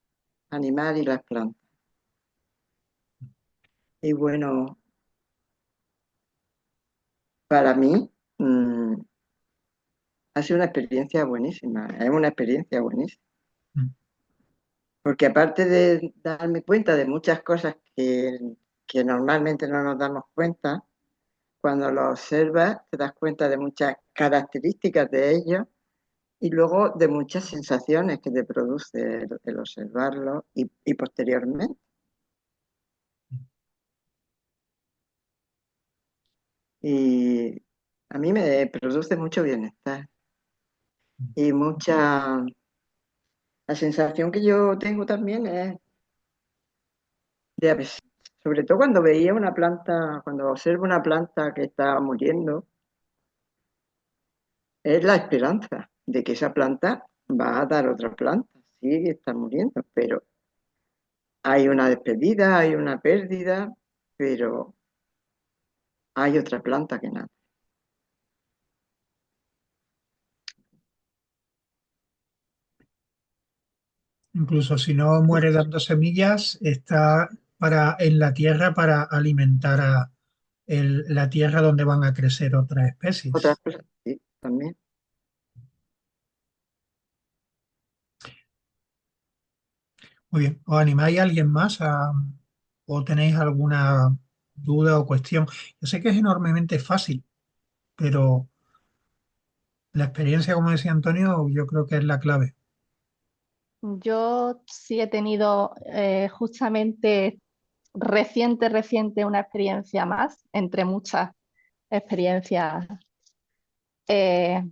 animal y las plantas. Y bueno, para mí ha sido una experiencia buenísima, es una experiencia buenísima, Mm. Porque aparte de darme cuenta de muchas cosas que normalmente no nos damos cuenta, cuando lo observas te das cuenta de muchas características de ellos y luego de muchas sensaciones que te produce el observarlo y posteriormente. Y a mí me produce mucho bienestar y mucha... La sensación que yo tengo también es sobre todo cuando veía una planta, cuando observo una planta que está muriendo, es la esperanza de que esa planta va a dar otra planta. Sí, está muriendo, pero hay una despedida, hay una pérdida, pero hay otra planta que nace. Incluso si no muere dando semillas, está en la tierra para alimentar a la tierra donde van a crecer otras Otras especies. plantas, sí, también. Muy bien. ¿Os animáis a alguien más o tenéis alguna duda o cuestión? Yo sé que es enormemente fácil, pero la experiencia, como decía Antonio, yo creo que es la clave. Yo sí he tenido justamente reciente una experiencia más, entre muchas experiencias de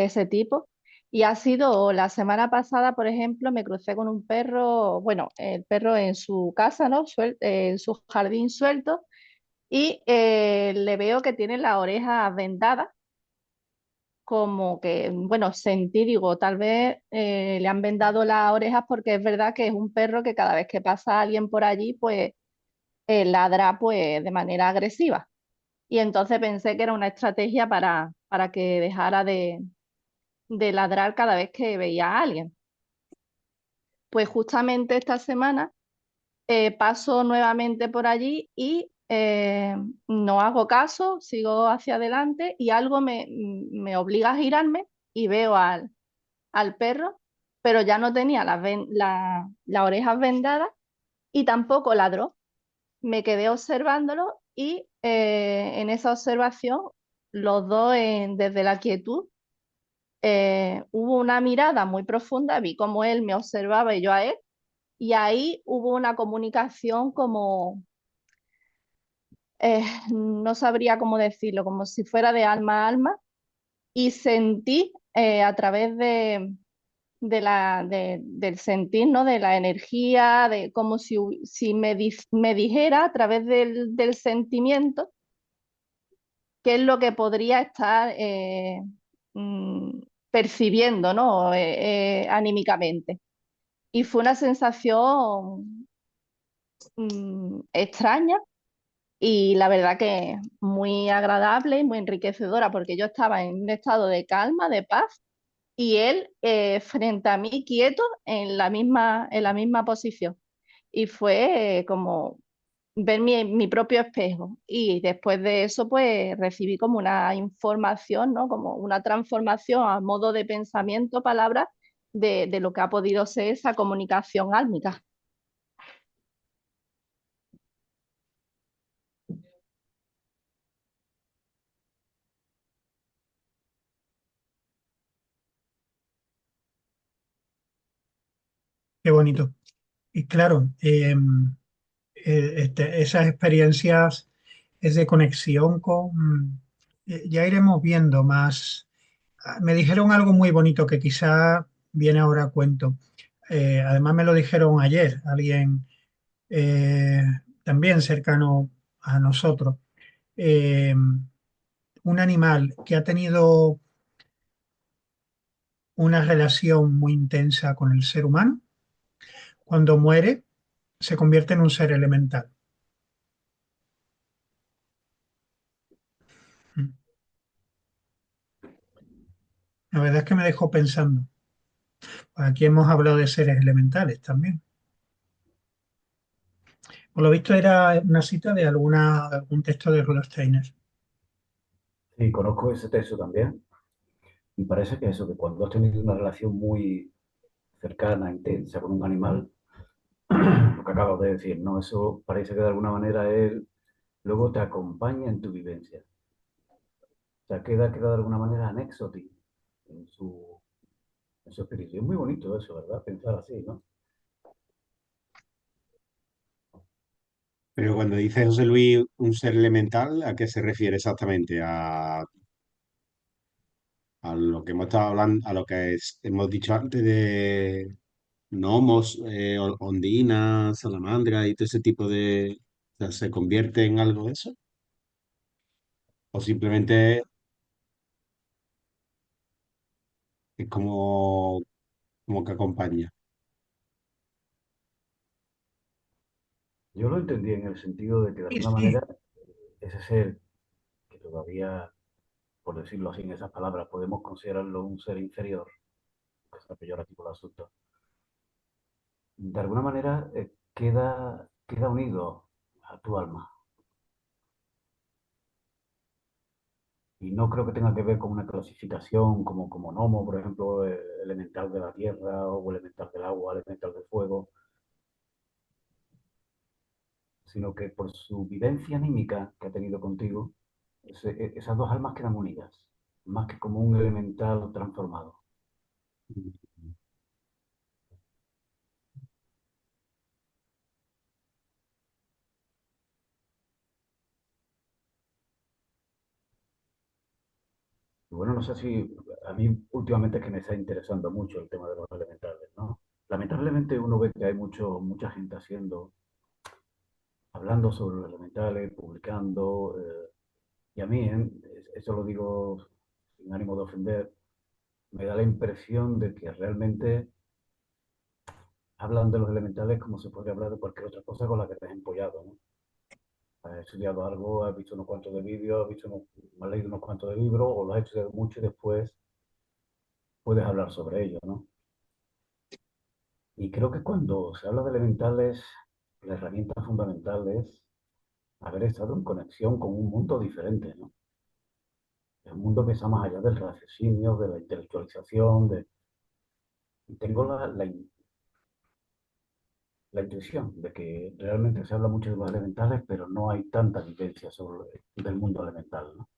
ese tipo. Y ha sido la semana pasada, por ejemplo, me crucé con un perro, bueno, el perro en su casa, ¿no? En su jardín suelto, y le veo que tiene las orejas vendadas, como que, bueno, sentí, digo, tal vez le han vendado las orejas porque es verdad que es un perro que cada vez que pasa alguien por allí, pues ladra pues de manera agresiva. Y entonces pensé que era una estrategia para que dejara de ladrar cada vez que veía a alguien. Pues justamente esta semana paso nuevamente por allí y no hago caso, sigo hacia adelante y algo me obliga a girarme y veo al perro, pero ya no tenía las orejas vendadas y tampoco ladró. Me quedé observándolo y en esa observación, los dos desde la quietud, hubo una mirada muy profunda, vi cómo él me observaba y yo a él, y ahí hubo una comunicación como, no sabría cómo decirlo, como si fuera de alma a alma, y sentí a través del sentir, ¿no? De la energía, de como si me dijera a través del sentimiento qué es lo que podría estar mm, percibiendo, ¿no? Anímicamente. Y fue una sensación extraña y la verdad que muy agradable y muy enriquecedora porque yo estaba en un estado de calma, de paz y él frente a mí quieto en la misma posición. Y fue como ver mi propio espejo. Y después de eso, pues recibí como una información, ¿no? Como una transformación a modo de pensamiento, palabras, de lo que ha podido ser esa comunicación álmica. Qué bonito. Y claro, esas experiencias es de conexión con... ya iremos viendo más. Me dijeron algo muy bonito que quizá viene ahora a cuento. Además me lo dijeron ayer, alguien eh, también cercano a nosotros. Eh, un animal que ha tenido una relación muy intensa con el ser humano, cuando muere, se convierte en un ser elemental. La verdad es que me dejó pensando. Aquí hemos hablado de seres elementales también. Por lo visto era una cita de algún texto de Rudolf Steiner. Sí, conozco ese texto también y parece que eso, que cuando has tenido una relación muy cercana, intensa con un animal, lo que acabas de decir, ¿no? Eso parece que de alguna manera él luego te acompaña en tu vivencia. O sea, queda de alguna manera anexo a ti, en su espíritu. Y es muy bonito eso, ¿verdad? Pensar así, ¿no? Pero cuando dice José Luis un ser elemental, ¿a qué se refiere exactamente? A lo que hemos estado hablando, a lo que hemos dicho antes de gnomos, ondinas, salamandras y todo ese tipo de... O sea, ¿se convierte en algo de eso? ¿O simplemente es como que acompaña? Yo lo entendí en el sentido de que de Sí, alguna sí, manera ese ser que todavía, por decirlo así en esas palabras, podemos considerarlo un ser inferior, que es peyorativo el asunto, de alguna manera queda unido a tu alma. Y no creo que tenga que ver con una clasificación como gnomo, por ejemplo, elemental de la tierra o elemental del agua, elemental del fuego, sino que por su vivencia anímica que ha tenido contigo, esas dos almas quedan unidas, más que como un elemental transformado. Y bueno, no sé si a mí últimamente es que me está interesando mucho el tema de los elementales, ¿no? Lamentablemente uno ve que hay mucha gente hablando sobre los elementales, publicando, y a mí, eso lo digo sin ánimo de ofender, me da la impresión de que realmente hablan de los elementales como se podría hablar de cualquier otra cosa con la que te has empollado, ¿no? Has estudiado algo, has visto unos cuantos de vídeos, has leído unos cuantos de libros, o lo has estudiado mucho y después puedes hablar sobre ello, ¿no? Y creo que cuando se habla de elementales, la herramienta fundamental es haber estado en conexión con un mundo diferente, ¿no? Es un mundo que está más allá del raciocinio, de la intelectualización, y tengo la intuición de que realmente se habla mucho de los elementales, pero no hay tanta vivencia del mundo elemental, ¿no?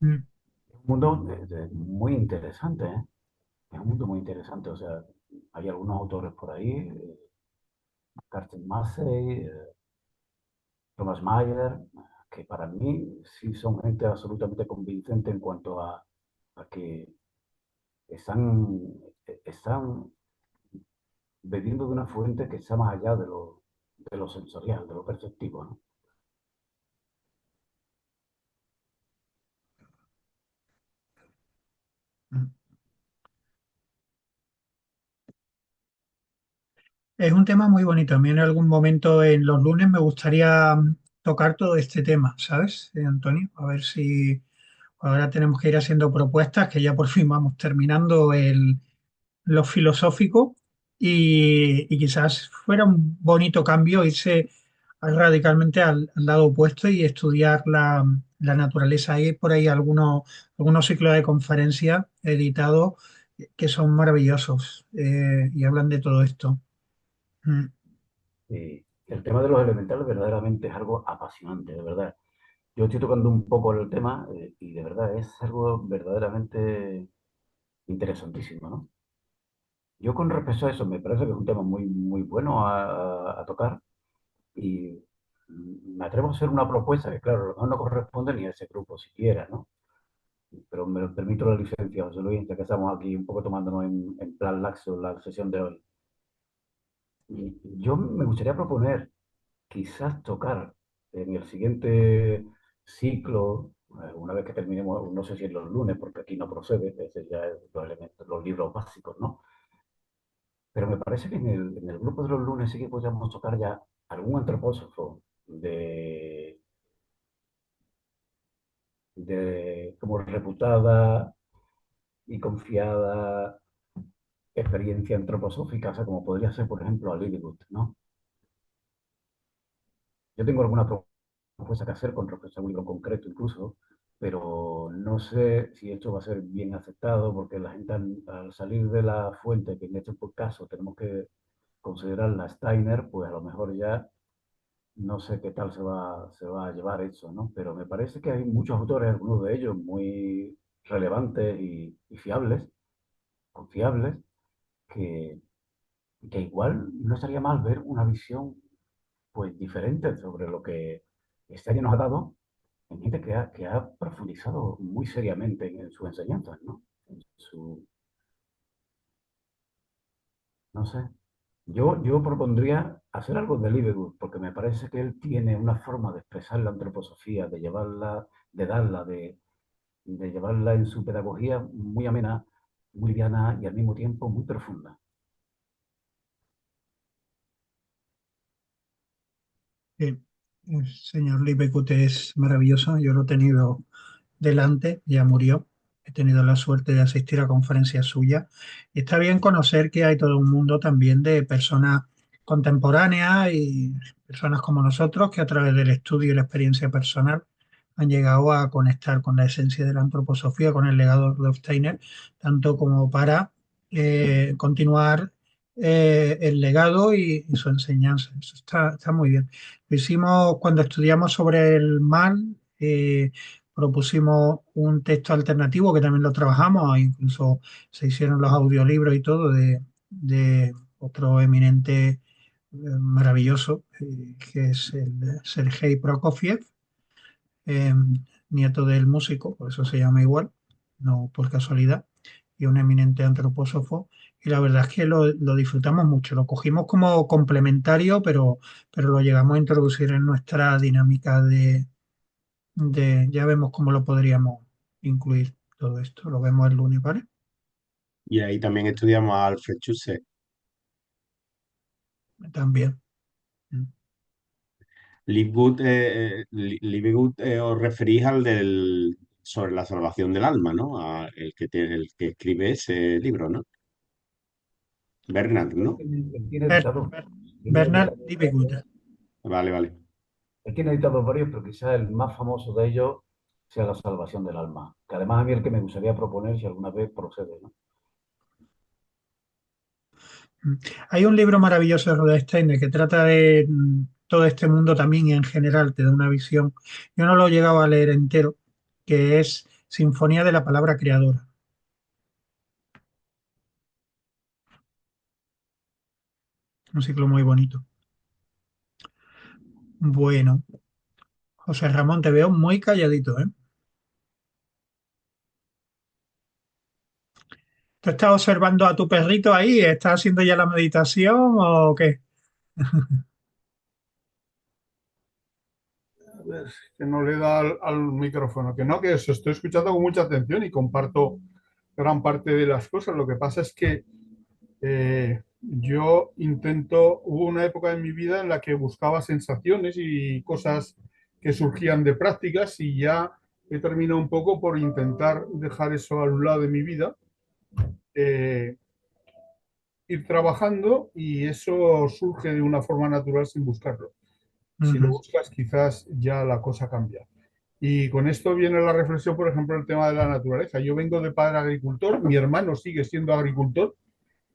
mm, Es un mundo muy interesante, ¿eh? Es un mundo muy interesante, o sea, hay algunos autores por ahí, Carsten Massey, Thomas Mayer, que para mí sí son gente absolutamente convincente en cuanto a que están, están bebiendo de una fuente que está más allá de lo sensorial, de lo perceptivo, ¿no? mm. Es un tema muy bonito. A mí en algún momento en los lunes me gustaría tocar todo este tema, ¿sabes, Antonio? A ver si ahora tenemos que ir haciendo propuestas, que ya por fin vamos terminando lo filosófico y quizás fuera un bonito cambio irse radicalmente al lado opuesto y estudiar la naturaleza. Hay por ahí algunos ciclos de conferencias editados que son maravillosos y hablan de todo esto. Mm. Y el tema de los elementales verdaderamente es algo apasionante, de verdad. Yo estoy tocando un poco el tema y de verdad es algo verdaderamente interesantísimo, ¿no? Yo con respecto a eso me parece que es un tema muy bueno a tocar y me atrevo a hacer una propuesta que, claro, a lo mejor no corresponde ni a ese grupo siquiera, ¿no? Pero me lo permito la licencia, José Luis, ya que estamos aquí un poco tomándonos en plan laxo la sesión de hoy. Y yo me gustaría proponer quizás tocar en el siguiente ciclo, una vez que terminemos, no sé si en los lunes, porque aquí no procede, ese ya es los elementos, los libros básicos, ¿no? Pero me parece que en el grupo de los lunes sí que podríamos tocar ya algún antropósofo de como reputada y confiada experiencia antroposófica, o sea, como podría ser, por ejemplo, a Lilywood, ¿no? Yo tengo alguna propuesta que hacer con respecto a un libro concreto incluso, pero no sé si esto va a ser bien aceptado porque la gente al salir de la fuente, que en este caso tenemos que considerar la Steiner, pues a lo mejor ya no sé qué tal se va a llevar eso, ¿no? Pero me parece que hay muchos autores, algunos de ellos muy relevantes y fiables, confiables, que, que igual no estaría mal ver una visión pues diferente sobre lo que este año nos ha dado en gente que ha profundizado muy seriamente en sus enseñanzas, ¿no? En su, no sé. Yo propondría hacer algo de Liverpool, porque me parece que él tiene una forma de expresar la antroposofía, de llevarla, de darla, de llevarla en su pedagogía muy amena, muy liviana y al mismo tiempo muy profunda. Sí, el señor Libecut es maravilloso. Yo lo he tenido delante, ya murió. He tenido la suerte de asistir a conferencias suyas. Y está bien conocer que hay todo un mundo también de personas contemporáneas y personas como nosotros que a través del estudio y la experiencia personal han llegado a conectar con la esencia de la antroposofía, con el legado de Rudolf Steiner, tanto como para continuar el legado y su enseñanza. Eso está muy bien. Lo hicimos cuando estudiamos sobre el mal. Propusimos un texto alternativo que también lo trabajamos, e incluso se hicieron los audiolibros y todo de otro eminente maravilloso, que es el Sergei Prokofiev, eh, nieto del músico, por eso se llama igual, no por casualidad, y un eminente antropósofo. Y la verdad es que lo disfrutamos mucho, lo cogimos como complementario, pero lo llegamos a introducir en nuestra dinámica ya vemos cómo lo podríamos incluir todo esto. Lo vemos el lunes, ¿vale? Y ahí también estudiamos a Alfred Chusset. También. Liebgut, os referís al sobre la salvación del alma, ¿no? El que escribe ese libro, ¿no? Bernard, ¿no? Él tiene Ber- editado, tiene Bernard editado Libegut. Vale, vale. él tiene editado varios, pero quizá el más famoso de ellos sea La salvación del alma, que además a mí el que me gustaría proponer si alguna vez procede, ¿no? Hay un libro maravilloso de Rudolf Steiner que trata de todo este mundo también y en general te da una visión. Yo no lo he llegado a leer entero, que es Sinfonía de la Palabra Creadora. Un ciclo muy bonito. Bueno, José Ramón, te veo muy calladito, ¿eh? ¿Tú estás observando a tu perrito ahí? ¿Estás haciendo ya la meditación o qué? A ver, que no le da al micrófono, que no, que eso estoy escuchando con mucha atención y comparto gran parte de las cosas. Lo que pasa es que yo hubo una época en mi vida en la que buscaba sensaciones y cosas que surgían de prácticas y ya he terminado un poco por intentar dejar eso a un lado de mi vida, eh, ir trabajando y eso surge de una forma natural sin buscarlo. Si lo Ujú, buscas, quizás ya la cosa cambia. Y con esto viene la reflexión, por ejemplo, el tema de la naturaleza. Yo vengo de padre agricultor, mi hermano sigue siendo agricultor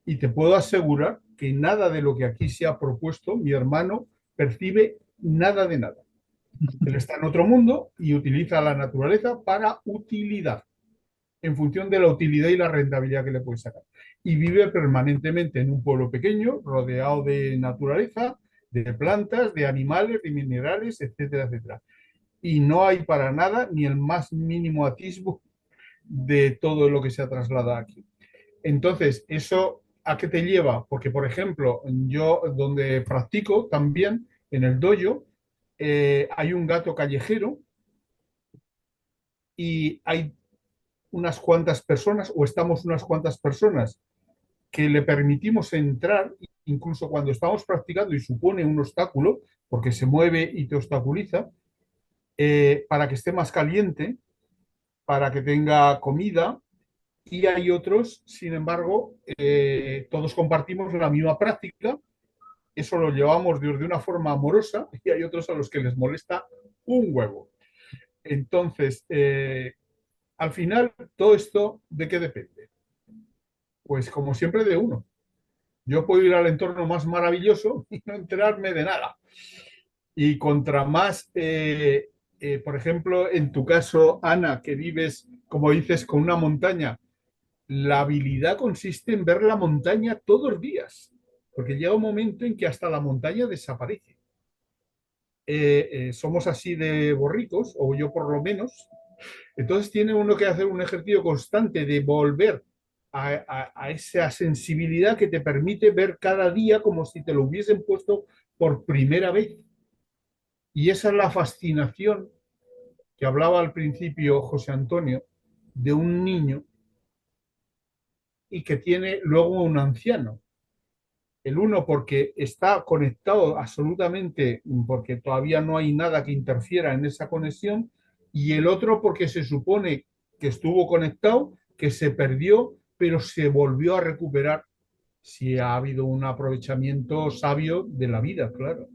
y te puedo asegurar que nada de lo que aquí se ha propuesto, mi hermano percibe nada de nada. Él está en otro mundo y utiliza la naturaleza para utilidad, en función de la utilidad y la rentabilidad que le puede sacar. Y vive permanentemente en un pueblo pequeño, rodeado de naturaleza, de plantas, de animales, de minerales, etcétera, etcétera. Y no hay para nada ni el más mínimo atisbo de todo lo que se ha trasladado aquí. Entonces, ¿eso a qué te lleva? Porque, por ejemplo, yo donde practico también, en el dojo, hay un gato callejero y hay unas cuantas personas, o estamos unas cuantas personas, que le permitimos entrar, incluso cuando estamos practicando y supone un obstáculo, porque se mueve y te obstaculiza, para que esté más caliente, para que tenga comida, y hay otros, sin embargo, todos compartimos la misma práctica, eso lo llevamos de una forma amorosa y hay otros a los que les molesta un huevo. Entonces, al final, todo esto, ¿de qué depende? Pues como siempre de uno. Yo puedo ir al entorno más maravilloso y no enterarme de nada. Y contra más, por ejemplo, en tu caso, Ana, que vives, como dices, con una montaña, la habilidad consiste en ver la montaña todos los días, porque llega un momento en que hasta la montaña desaparece. Somos así de borricos, o yo por lo menos. Entonces tiene uno que hacer un ejercicio constante de volver a esa sensibilidad que te permite ver cada día como si te lo hubiesen puesto por primera vez. Y esa es la fascinación que hablaba al principio José Antonio, de un niño y que tiene luego un anciano. El uno porque está conectado absolutamente, porque todavía no hay nada que interfiera en esa conexión, y el otro porque se supone que estuvo conectado, que se perdió, pero se volvió a recuperar si ha habido un aprovechamiento sabio de la vida, claro.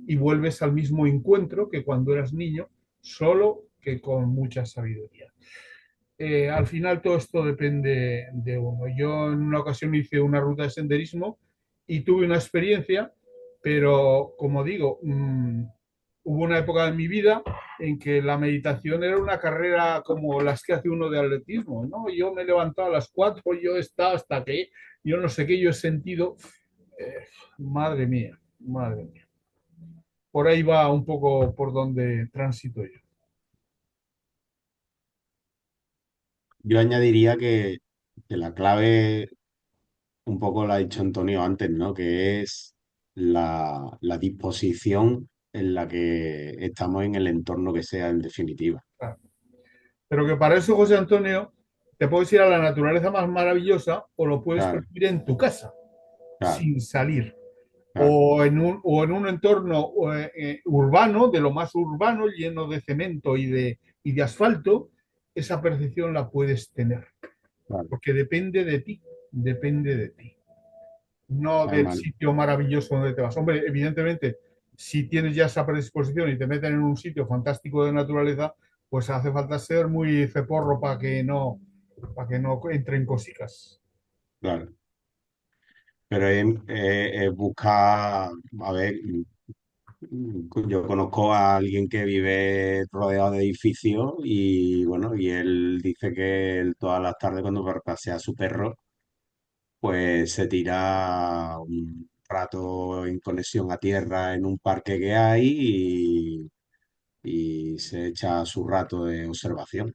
Y vuelves al mismo encuentro que cuando eras niño, solo que con mucha sabiduría. Al final todo esto depende de uno. Yo en una ocasión hice una ruta de senderismo y tuve una experiencia, pero como digo, hubo una época en mi vida en que la meditación era una carrera como las que hace uno de atletismo, ¿no? Yo me he levantado a las 4, yo he estado hasta que, yo no sé qué, yo he sentido, madre mía, madre mía. Por ahí va un poco por donde transito yo. Yo añadiría que la clave, un poco la ha dicho Antonio antes, ¿no? Que es la disposición en la que estamos en el entorno que sea, en definitiva. Claro. Pero que para eso, José Antonio, te puedes ir a la naturaleza más maravillosa o lo puedes Claro, percibir en tu casa, claro, sin salir. claro, O en un entorno urbano, de lo más urbano, lleno de cemento y de asfalto, esa percepción la puedes tener. claro. Porque depende de ti, no del Además, sitio maravilloso donde te vas. Hombre, evidentemente, si tienes ya esa predisposición y te meten en un sitio fantástico de naturaleza, pues hace falta ser muy ceporro para que no entren cositas. claro. Pero es buscar, a ver, yo conozco a alguien que vive rodeado de edificios y bueno, y él dice que él todas las tardes cuando pasea a su perro, pues se tira un rato en conexión a tierra en un parque que hay y se echa su rato de observación.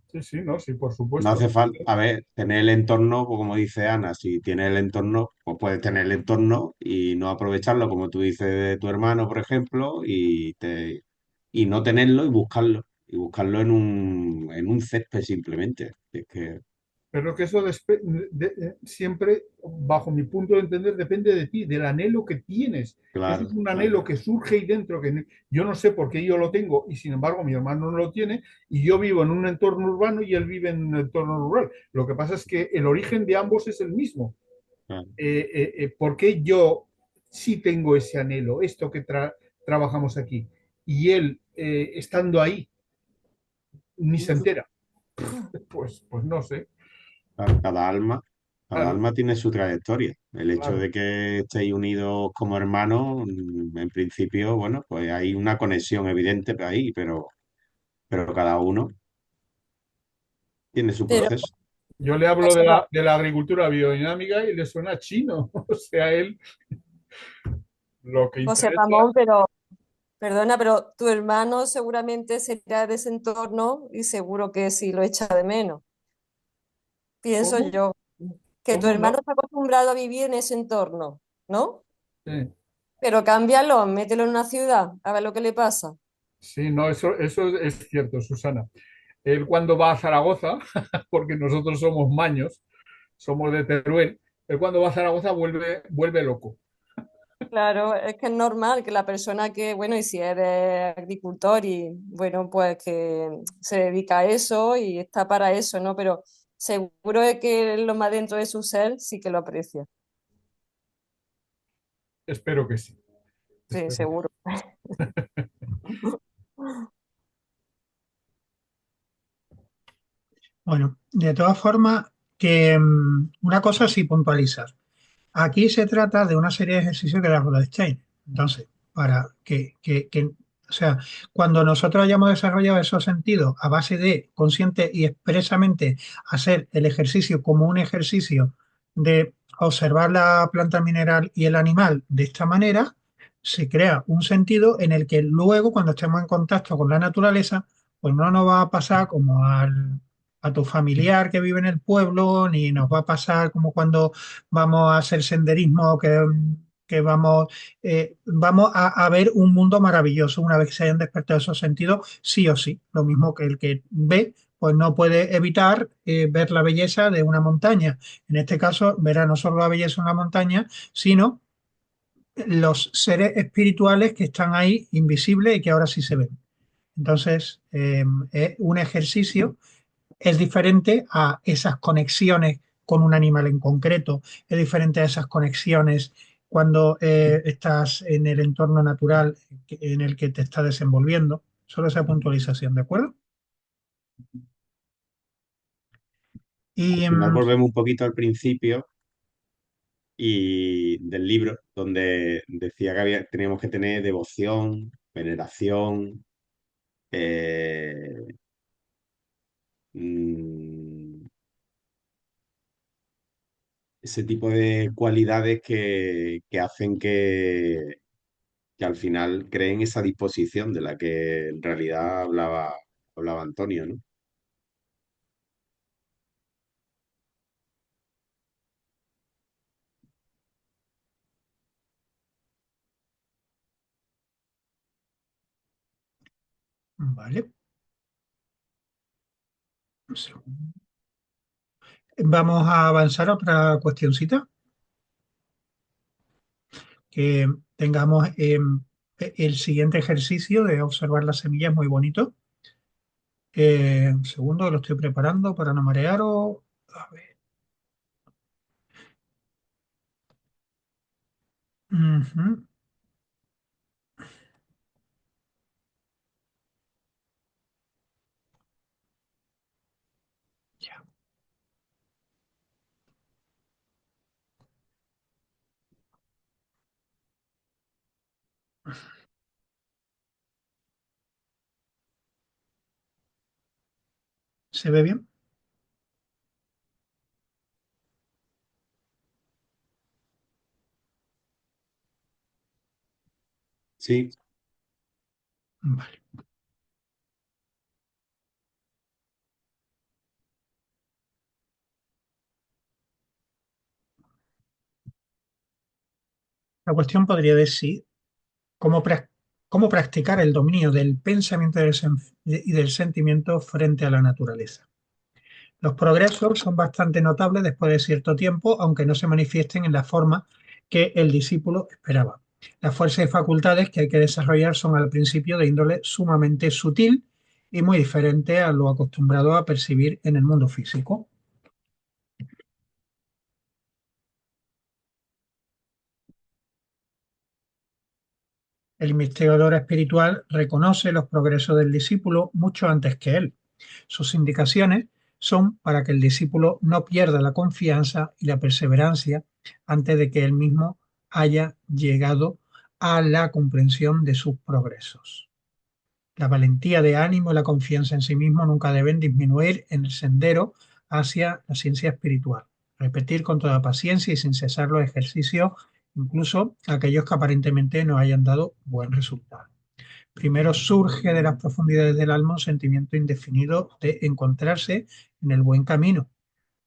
Sí, sí, no, sí, por No supuesto. hace falta, a ver, tener el entorno, pues como dice Ana, si tienes el entorno, pues puedes tener el entorno y no aprovecharlo, como tú dices de tu hermano, por ejemplo, y no tenerlo y buscarlo en un césped simplemente. Es que, Pero que eso siempre, bajo mi punto de entender, depende de ti, del anhelo que tienes. Eso es claro, un claro, anhelo que surge ahí dentro, yo no sé por qué yo lo tengo y sin embargo mi hermano no lo tiene y yo vivo en un entorno urbano y él vive en un entorno rural. Lo que pasa es que el origen de ambos es el mismo. claro, ¿Por qué yo sí tengo ese anhelo, esto que trabajamos aquí? Y él, estando ahí, ni se entera. Pues no sé. claro. Cada Claro, alma tiene su trayectoria. El hecho claro. de que estéis unidos como hermanos, en principio, bueno, pues hay una conexión evidente ahí, pero cada uno tiene su Pero, proceso. Yo le hablo José, de la agricultura biodinámica y le suena chino. O sea, él lo que José interesa. Ramón, pero perdona, pero tu hermano seguramente será de ese entorno y seguro que sí lo echa de menos. Pienso ¿Cómo? yo que tu ¿Cómo hermano no? está acostumbrado a vivir en ese entorno, ¿no? Sí, Pero cámbialo, mételo en una ciudad, a ver lo que le pasa. sí, no, eso es cierto, Susana. Él cuando va a Zaragoza, porque nosotros somos maños, somos de Teruel, él cuando va a Zaragoza vuelve loco. Claro, es que es normal que la persona que, bueno, y si eres agricultor y, bueno, pues que se dedica a eso y está para eso, ¿no? Pero seguro es que lo más dentro de su ser sí que lo aprecia. Espero que sí. Sí, Espero que sí. seguro. Bueno, de todas formas, que una cosa sí puntualizar. Aquí se trata de una serie de ejercicios que da Goldstein. Entonces, para o sea, cuando nosotros hayamos desarrollado esos sentidos a base de consciente y expresamente hacer el ejercicio como un ejercicio de observar la planta mineral y el animal de esta manera, se crea un sentido en el que luego, cuando estemos en contacto con la naturaleza, pues no nos va a pasar como a tu familiar que vive en el pueblo, ni nos va a pasar como cuando vamos a hacer senderismo, que vamos a ver un mundo maravilloso una vez que se hayan despertado esos sentidos, sí o sí. Lo mismo que el que ve, pues no puede evitar ver la belleza de una montaña. En este caso, verá no solo la belleza de una montaña, sino los seres espirituales que están ahí invisibles y que ahora sí se ven. Entonces, es un ejercicio, es diferente a esas conexiones con un animal en concreto, es diferente a esas conexiones cuando estás en el entorno natural en el que te estás desenvolviendo. Solo esa puntualización, ¿de acuerdo? Al Y final volvemos un poquito al principio y del libro, donde decía que teníamos que tener devoción, veneración, eh, mm, ese tipo de cualidades que hacen que al final creen esa disposición de la que en realidad hablaba Antonio, ¿no? vale, un segundo. Vamos a avanzar a otra cuestioncita, que tengamos el siguiente ejercicio de observar las semillas, muy bonito. Un segundo, lo estoy preparando para no marearos. A ver. Ujú, ya. ¿Se ve bien? Sí, Vale. La cuestión podría decir cómo, cómo practicar el dominio del pensamiento y del sentimiento frente a la naturaleza. Los progresos son bastante notables después de cierto tiempo, aunque no se manifiesten en la forma que el discípulo esperaba. Las fuerzas y facultades que hay que desarrollar son al principio de índole sumamente sutil y muy diferente a lo acostumbrado a percibir en el mundo físico. El investigador espiritual reconoce los progresos del discípulo mucho antes que él. Sus indicaciones son para que el discípulo no pierda la confianza y la perseverancia antes de que él mismo haya llegado a la comprensión de sus progresos. La valentía de ánimo y la confianza en sí mismo nunca deben disminuir en el sendero hacia la ciencia espiritual. Repetir con toda paciencia y sin cesar los ejercicios, incluso aquellos que aparentemente no hayan dado buen resultado. Primero surge de las profundidades del alma un sentimiento indefinido de encontrarse en el buen camino,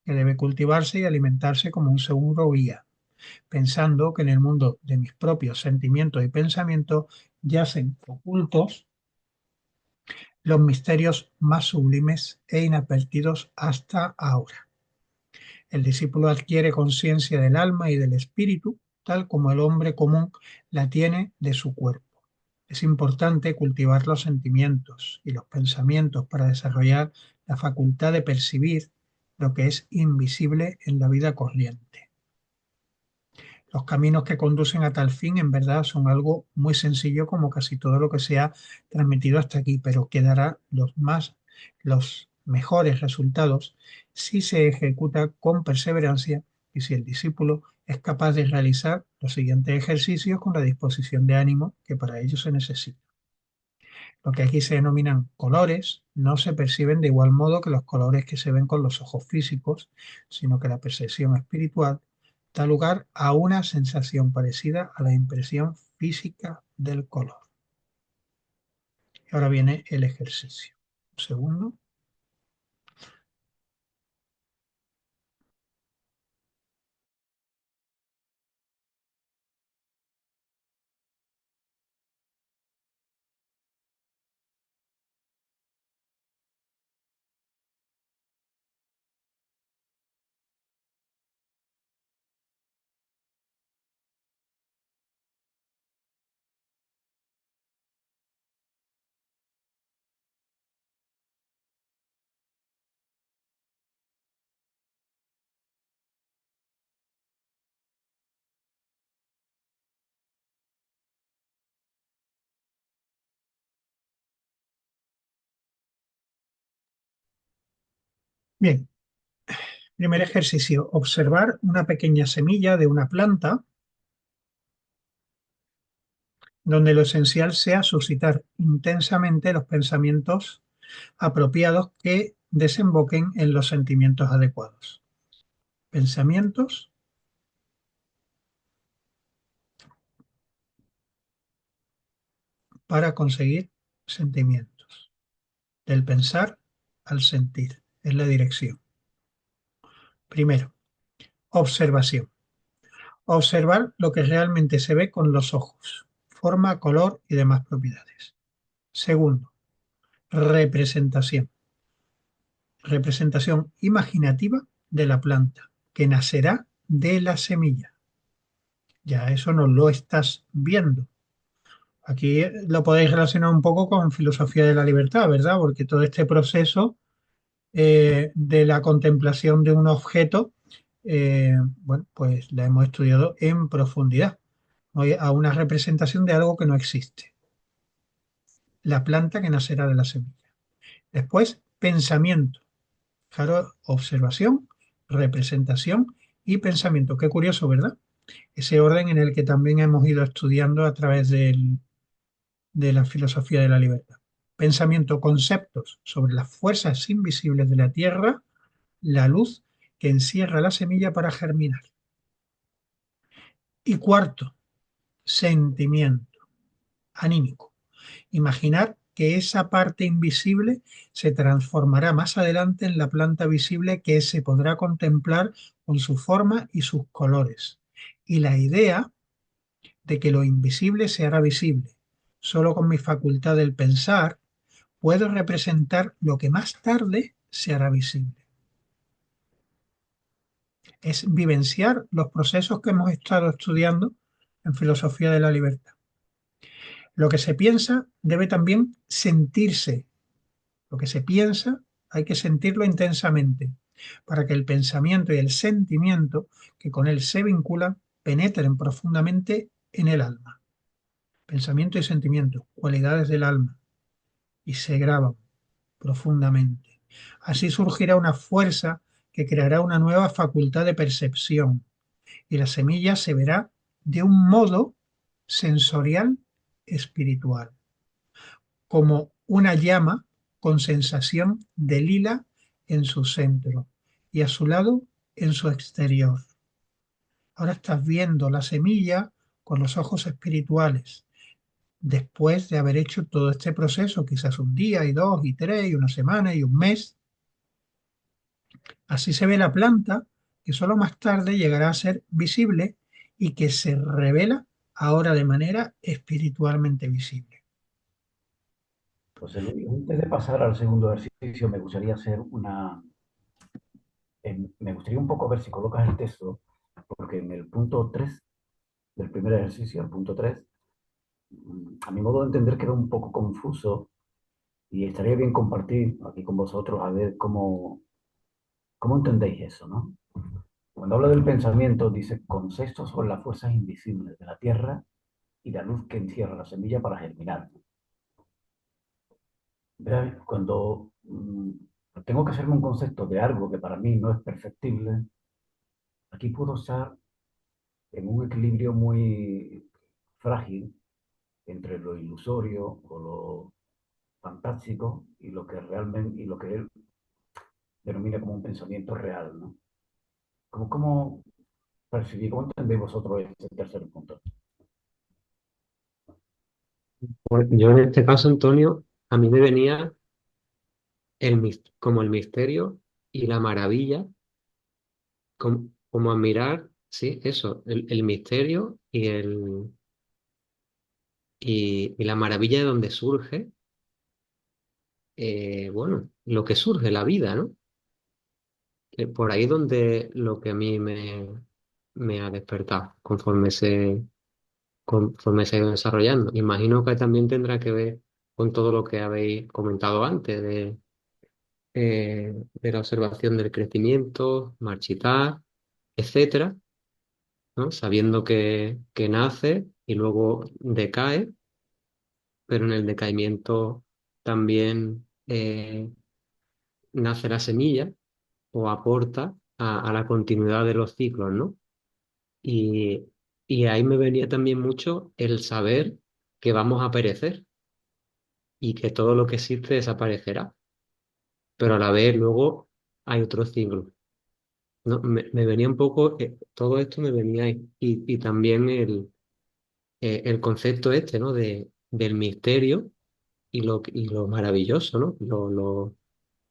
que debe cultivarse y alimentarse como un seguro guía, pensando que en el mundo de mis propios sentimientos y pensamientos yacen ocultos los misterios más sublimes e inadvertidos hasta ahora. El discípulo adquiere conciencia del alma y del espíritu, tal como el hombre común la tiene de su cuerpo. Es importante cultivar los sentimientos y los pensamientos para desarrollar la facultad de percibir lo que es invisible en la vida corriente. Los caminos que conducen a tal fin en verdad son algo muy sencillo como casi todo lo que se ha transmitido hasta aquí, pero quedará los mejores resultados si se ejecuta con perseverancia y si el discípulo es capaz de realizar los siguientes ejercicios con la disposición de ánimo que para ello se necesita. Lo que aquí se denominan colores no se perciben de igual modo que los colores que se ven con los ojos físicos, sino que la percepción espiritual da lugar a una sensación parecida a la impresión física del color. Y ahora viene el ejercicio. Un segundo. Bien, primer ejercicio, observar una pequeña semilla de una planta donde lo esencial sea suscitar intensamente los pensamientos apropiados que desemboquen en los sentimientos adecuados. Pensamientos para conseguir sentimientos. Del pensar al sentir. Es la dirección. Primero, observación. Observar lo que realmente se ve con los ojos. Forma, color y demás propiedades. Segundo, representación. Representación imaginativa de la planta, que nacerá de la semilla. Ya eso no lo estás viendo. Aquí lo podéis relacionar un poco con filosofía de la libertad, ¿verdad? Porque todo este proceso de la contemplación de un objeto, bueno, pues la hemos estudiado en profundidad. Hoy a una representación de algo que no existe. La planta que nacerá de la semilla. Después, pensamiento. Claro, observación, representación y pensamiento. Qué curioso, ¿verdad? Ese orden en el que también hemos ido estudiando a través de la filosofía de la libertad. Pensamiento, conceptos sobre las fuerzas invisibles de la Tierra, la luz que encierra la semilla para germinar. Y cuarto, sentimiento, anímico. Imaginar que esa parte invisible se transformará más adelante en la planta visible que se podrá contemplar con su forma y sus colores. Y la idea de que lo invisible se hará visible. Solo con mi facultad del pensar puedo representar lo que más tarde se hará visible. Es vivenciar los procesos que hemos estado estudiando en filosofía de la libertad. Lo que se piensa debe también sentirse. Lo que se piensa hay que sentirlo intensamente para que el pensamiento y el sentimiento que con él se vinculan penetren profundamente en el alma. Pensamiento y sentimiento, cualidades del alma, y se graban profundamente. Así surgirá una fuerza que creará una nueva facultad de percepción y la semilla se verá de un modo sensorial espiritual, como una llama con sensación de lila en su centro y a su lado en su exterior. Ahora estás viendo la semilla con los ojos espirituales, después de haber hecho todo este proceso, quizás un día y dos y tres y una semana y un mes. Así se ve la planta que solo más tarde llegará a ser visible y que se revela ahora de manera espiritualmente visible. José Luis, antes de pasar al segundo ejercicio, me gustaría hacer me gustaría un poco ver si colocas el texto, porque en el punto 3 del primer ejercicio, el punto 3, a mi modo de entender queda un poco confuso y estaría bien compartir aquí con vosotros a ver cómo entendéis eso, ¿no? Cuando habla del pensamiento, dice conceptos sobre las fuerzas invisibles de la Tierra y la luz que encierra la semilla para germinar. Cuando tengo que hacerme un concepto de algo que para mí no es perfectible, aquí puedo estar en un equilibrio muy frágil entre lo ilusorio o lo fantástico y lo que realmente, y lo que él denomina como un pensamiento real, ¿no? ¿Cómo percibís, cómo entendéis vosotros este tercer punto? Pues yo en este caso, Antonio, a mí me venía como el misterio y la maravilla, como admirar, sí, eso, el misterio y la maravilla de donde surge, bueno, lo que surge, la vida, ¿no? Por ahí donde lo que a mí me ha despertado conforme se ha ido desarrollando. Imagino que también tendrá que ver con todo lo que habéis comentado antes de la observación del crecimiento, marchitar, etcétera, ¿no? Sabiendo que nace y luego decae, pero en el decaimiento también nace la semilla o aporta a la continuidad de los ciclos, ¿no? Y, y ahí me venía también mucho el saber que vamos a perecer y que todo lo que existe desaparecerá, pero a la vez luego hay otro ciclo. No, me venía un poco, todo esto me venía ahí. Y también el concepto este, ¿no? Del misterio y lo maravilloso, ¿no?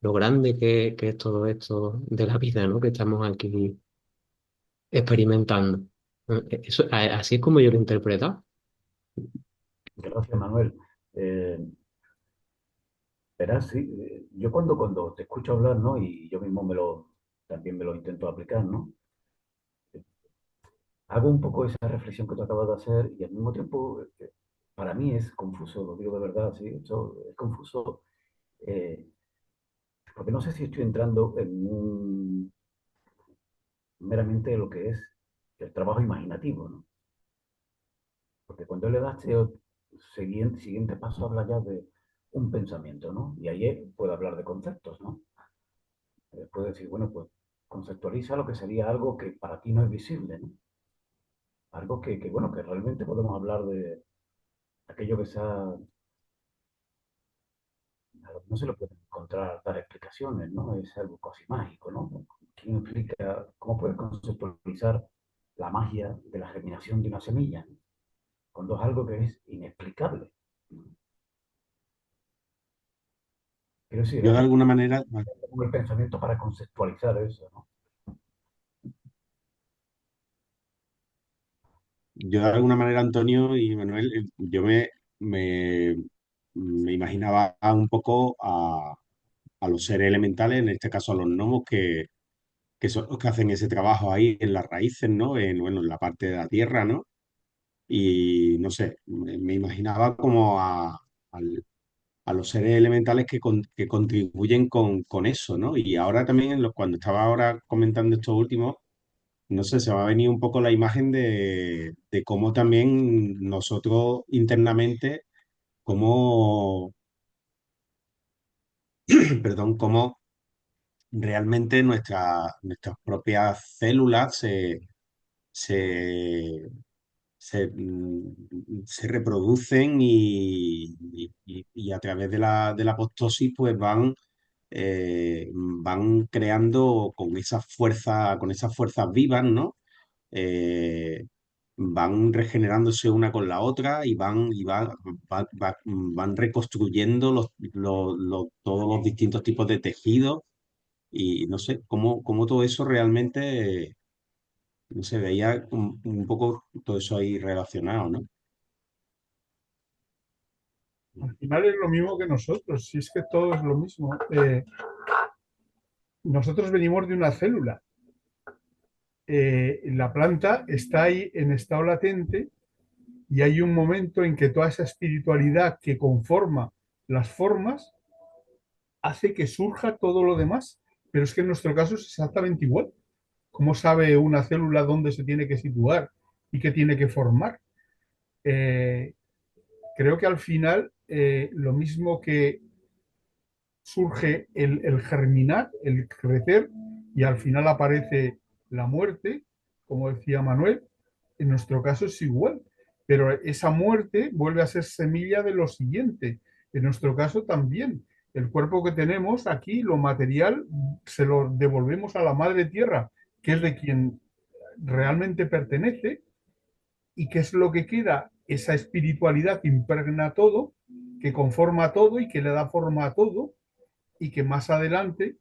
Lo grande que es todo esto de la vida, ¿no? Que estamos aquí experimentando. Eso, así es como yo lo he interpretado. Gracias, Manuel. Eh, Verás, sí, yo cuando te escucho hablar, ¿no? Y yo mismo también me lo intento aplicar, ¿no? Hago un poco esa reflexión que tú acabas de hacer y al mismo tiempo, para mí es confuso, lo digo de verdad, sí, eso es confuso, eh, porque no sé si estoy entrando en meramente lo que es el trabajo imaginativo, ¿no? Porque cuando le das este siguiente paso, habla ya de un pensamiento, ¿no? Y ahí puede hablar de conceptos, ¿no? Puede decir, bueno, pues conceptualiza lo que sería algo que para ti no es visible, ¿no? Algo bueno, que realmente podemos hablar de aquello que no se lo puede encontrar, dar explicaciones, ¿no? Es algo casi mágico, ¿no? ¿Quién explica, cómo puedes conceptualizar la magia de la germinación de una semilla, ¿no? Cuando es algo que es inexplicable? Quiero decir, Yo de alguna manera, como el pensamiento para conceptualizar eso, ¿no? yo de alguna manera, Antonio y Manuel, me, me imaginaba un poco a los seres elementales, en este caso a los gnomos, que son los que hacen ese trabajo ahí en las raíces, ¿no? Bueno, en la parte de la tierra, ¿no? Y no sé, me imaginaba como a los seres elementales que contribuyen con eso, ¿no? Y ahora también, cuando estaba ahora comentando esto último, no sé, se me ha venido un poco la imagen de cómo también nosotros internamente, cómo, perdón, cómo realmente nuestras propias células se, se reproducen y a través de la apoptosis pues van creando con esas fuerzas vivas, ¿no? Van regenerándose una con la otra van reconstruyendo todos los distintos tipos de tejidos y no sé, cómo todo eso realmente, no sé, veía un poco todo eso ahí relacionado, ¿no? Al final es lo mismo que nosotros, si es que todo es lo mismo. Nosotros venimos de una célula. La planta está ahí en estado latente y hay un momento en que toda esa espiritualidad que conforma las formas hace que surja todo lo demás. Pero es que en nuestro caso es exactamente igual. ¿Cómo sabe una célula dónde se tiene que situar y qué tiene que formar? Eh, Creo que al final lo mismo que surge el germinar, el crecer, y al final aparece la muerte, como decía Manuel. En nuestro caso es igual, pero esa muerte vuelve a ser semilla de lo siguiente. En nuestro caso también. El cuerpo que tenemos aquí, lo material, se lo devolvemos a la madre tierra, que es de quien realmente pertenece, y qué es lo que queda, esa espiritualidad que impregna todo, que conforma todo y que le da forma a todo, y que más adelante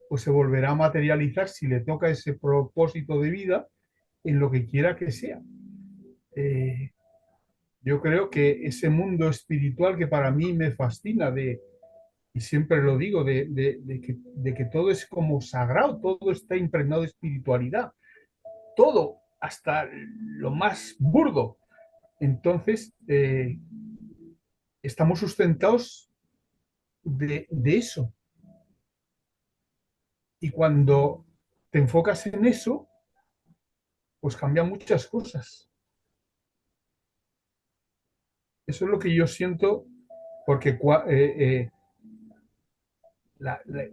pues se volverá a materializar si le toca ese propósito de vida en lo que quiera que sea. Eh, yo creo que ese mundo espiritual que para mí me fascina, y siempre lo digo, de que todo es como sagrado, todo está impregnado de espiritualidad, todo, hasta lo más burdo. Entonces, estamos sustentados de eso. Y cuando te enfocas en eso, pues cambian muchas cosas. Eso es lo que yo siento, porque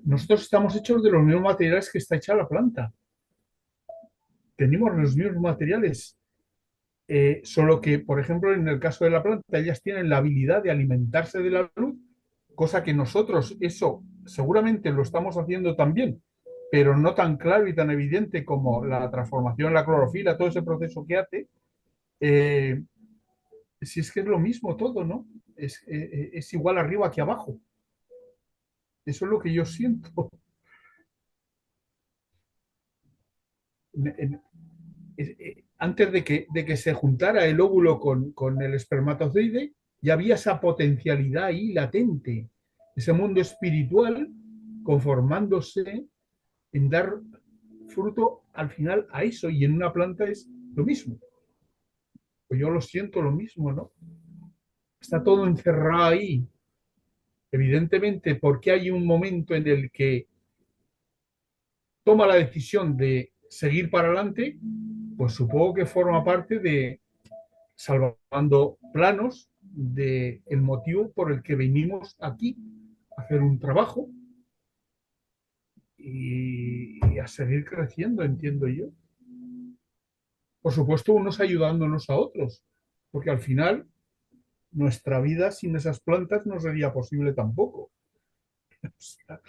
nosotros estamos hechos de los mismos materiales que está hecha la planta. Tenemos los mismos materiales, solo que, por ejemplo, en el caso de la planta, ellas tienen la habilidad de alimentarse de la luz, cosa que nosotros, eso seguramente lo estamos haciendo también, pero no tan claro y tan evidente como la transformación en la clorofila, todo ese proceso que hace. Si es que es lo mismo todo, ¿no? Es igual arriba que abajo. Eso es lo que yo siento. Antes de que se juntara el óvulo con el espermatozoide, ya había esa potencialidad ahí latente, ese mundo espiritual conformándose en dar fruto al final a eso, y en una planta es lo mismo. Pues yo lo siento lo mismo, ¿no? Está todo encerrado ahí. Evidentemente, porque hay un momento en el que toma la decisión de seguir para adelante, pues supongo que forma parte de salvando planos del motivo por el que venimos aquí a hacer un trabajo y a seguir creciendo, entiendo yo. Por supuesto, unos ayudándonos a otros, porque al final nuestra vida sin esas plantas no sería posible tampoco. O sea,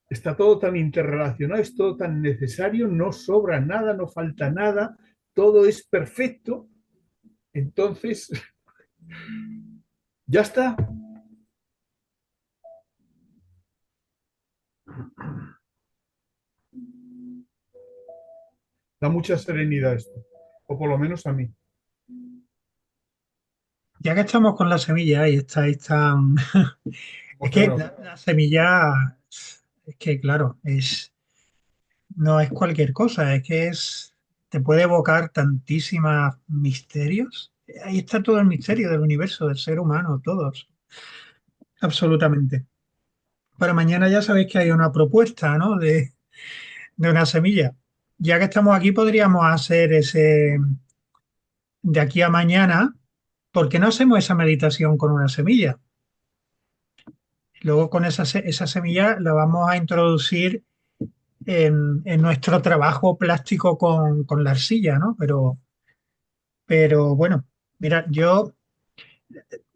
está todo tan interrelacionado, es todo tan necesario, no sobra nada, no falta nada, todo es perfecto. Entonces, ya está. Da mucha serenidad esto, o por lo menos a mí. Ya que estamos con la semilla y estáis tan... Es que Emocionado. la semilla, es que claro, no es cualquier cosa, es que te puede evocar tantísimos misterios. Ahí está todo el misterio del universo, del ser humano, todos, absolutamente. Para mañana ya sabéis que hay una propuesta, ¿no? De una semilla. Ya que estamos aquí, podríamos hacer ese, de aquí a mañana, ¿por qué no hacemos esa meditación con una semilla? Luego con esa semilla la vamos a introducir en nuestro trabajo plástico con la arcilla, ¿no? Pero bueno, mira,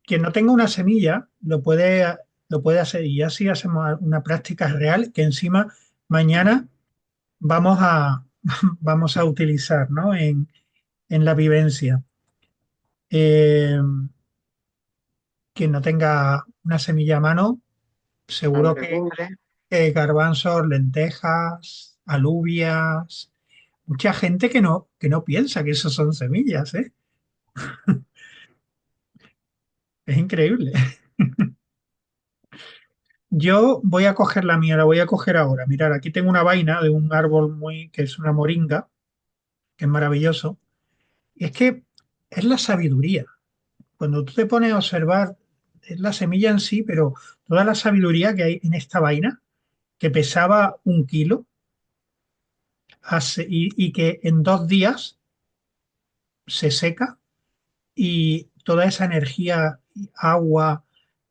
quien no tenga una semilla lo puede hacer y así hacemos una práctica real que encima mañana vamos a, vamos a utilizar, ¿no? En la vivencia. Eh, quien no tenga una semilla a mano, Las seguro legumbres. que garbanzos, lentejas, alubias, mucha gente que no piensa que eso son semillas, ¿eh? Es increíble. Yo voy a coger la mía, la voy a coger ahora. Mirad, aquí tengo una vaina de un árbol que es una moringa, que es maravilloso. Y es que es la sabiduría. Cuando tú te pones a observar, es la semilla en sí, pero toda la sabiduría que hay en esta vaina, que pesaba 1 kilo, y que en 2 días se seca y toda esa energía, agua,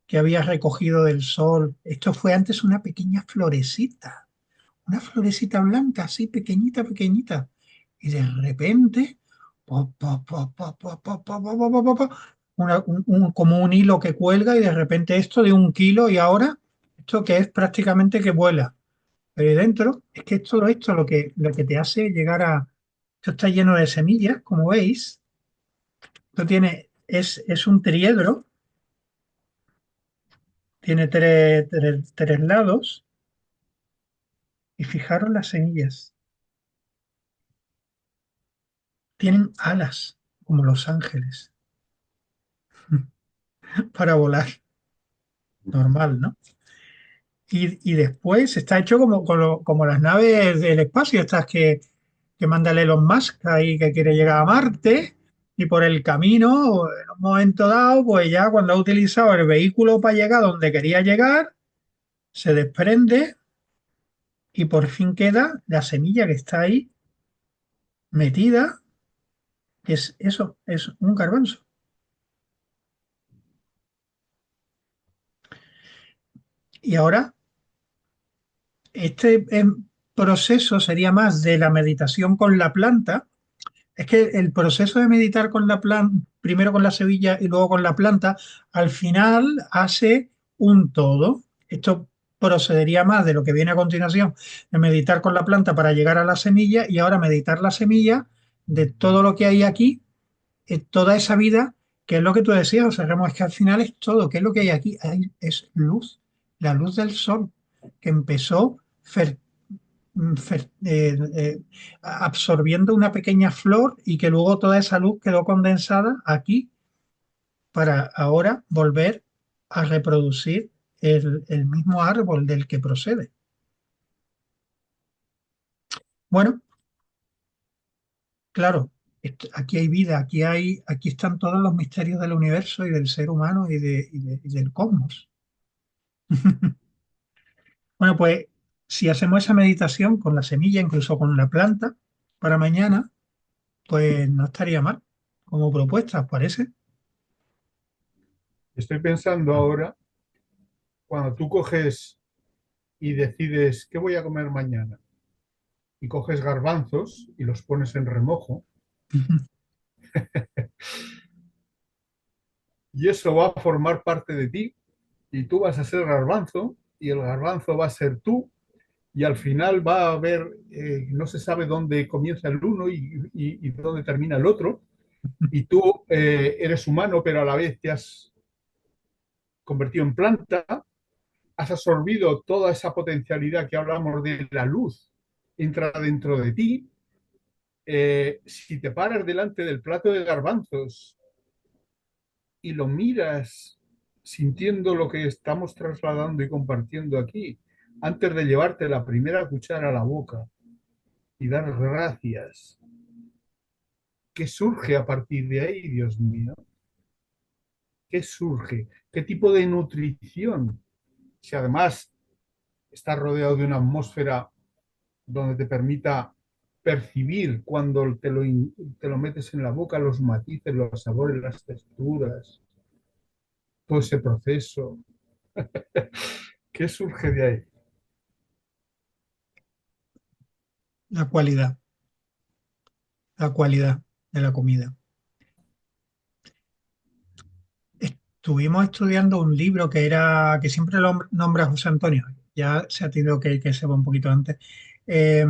que había recogido del sol. Esto fue antes una florecita blanca, así pequeñita, pequeñita. Y de repente, po, po, po, po, po, po, po, po, po, po, po, como un hilo que cuelga y de repente esto de 1 kilo y ahora esto que es prácticamente que vuela. Pero ahí dentro es que es todo esto lo que te hace llegar a... Esto está lleno de semillas, como veis. Esto es un triedro, tiene tres lados y fijaros las semillas. Tienen alas, como los ángeles, para volar, normal, ¿no? Y después está hecho como las naves del espacio, estas que manda Elon Musk ahí que quiere llegar a Marte, y por el camino, en un momento dado, pues ya cuando ha utilizado el vehículo para llegar donde quería llegar, se desprende y por fin queda la semilla que está ahí metida, que es eso, es un garbanzo. Y ahora, este proceso sería más de la meditación con la planta. Es que el proceso de meditar con la planta, primero con la semilla y luego con la planta, al final hace un todo. Esto procedería más de lo que viene a continuación, de meditar con la planta para llegar a la semilla y ahora meditar la semilla de todo lo que hay aquí, toda esa vida, que es lo que tú decías, o sea, Remo, es que al final es todo, ¿qué es lo que hay aquí? Es luz, la luz del sol, que empezó absorbiendo una pequeña flor y que luego toda esa luz quedó condensada aquí para ahora volver a reproducir el mismo árbol del que procede. Bueno, claro, aquí hay vida, aquí están todos los misterios del universo y del ser humano y del cosmos. Bueno, pues si hacemos esa meditación con la semilla, incluso con la planta, para mañana, pues no estaría mal como propuesta, ¿os parece? Estoy pensando ahora, cuando tú coges y decides qué voy a comer mañana, y coges garbanzos y los pones en remojo, y eso va a formar parte de ti, y tú vas a ser garbanzo, y el garbanzo va a ser tú, y al final va a haber, no se sabe dónde comienza el uno y dónde termina el otro, y tú eres humano, pero a la vez te has convertido en planta, has absorbido toda esa potencialidad que hablamos de la luz, entra dentro de ti. Si te paras delante del plato de garbanzos y lo miras sintiendo lo que estamos trasladando y compartiendo aquí, antes de llevarte la primera cuchara a la boca y dar gracias, ¿qué surge a partir de ahí, Dios mío? ¿Qué surge? ¿Qué tipo de nutrición? Si además estás rodeado de una atmósfera donde te permita percibir cuando te lo metes en la boca, los matices, los sabores, las texturas, todo ese proceso. ¿Qué surge de ahí? La cualidad, la cualidad de la comida. Estuvimos estudiando un libro que siempre lo nombra José Antonio, ya se ha tenido que se va un poquito antes. Eh,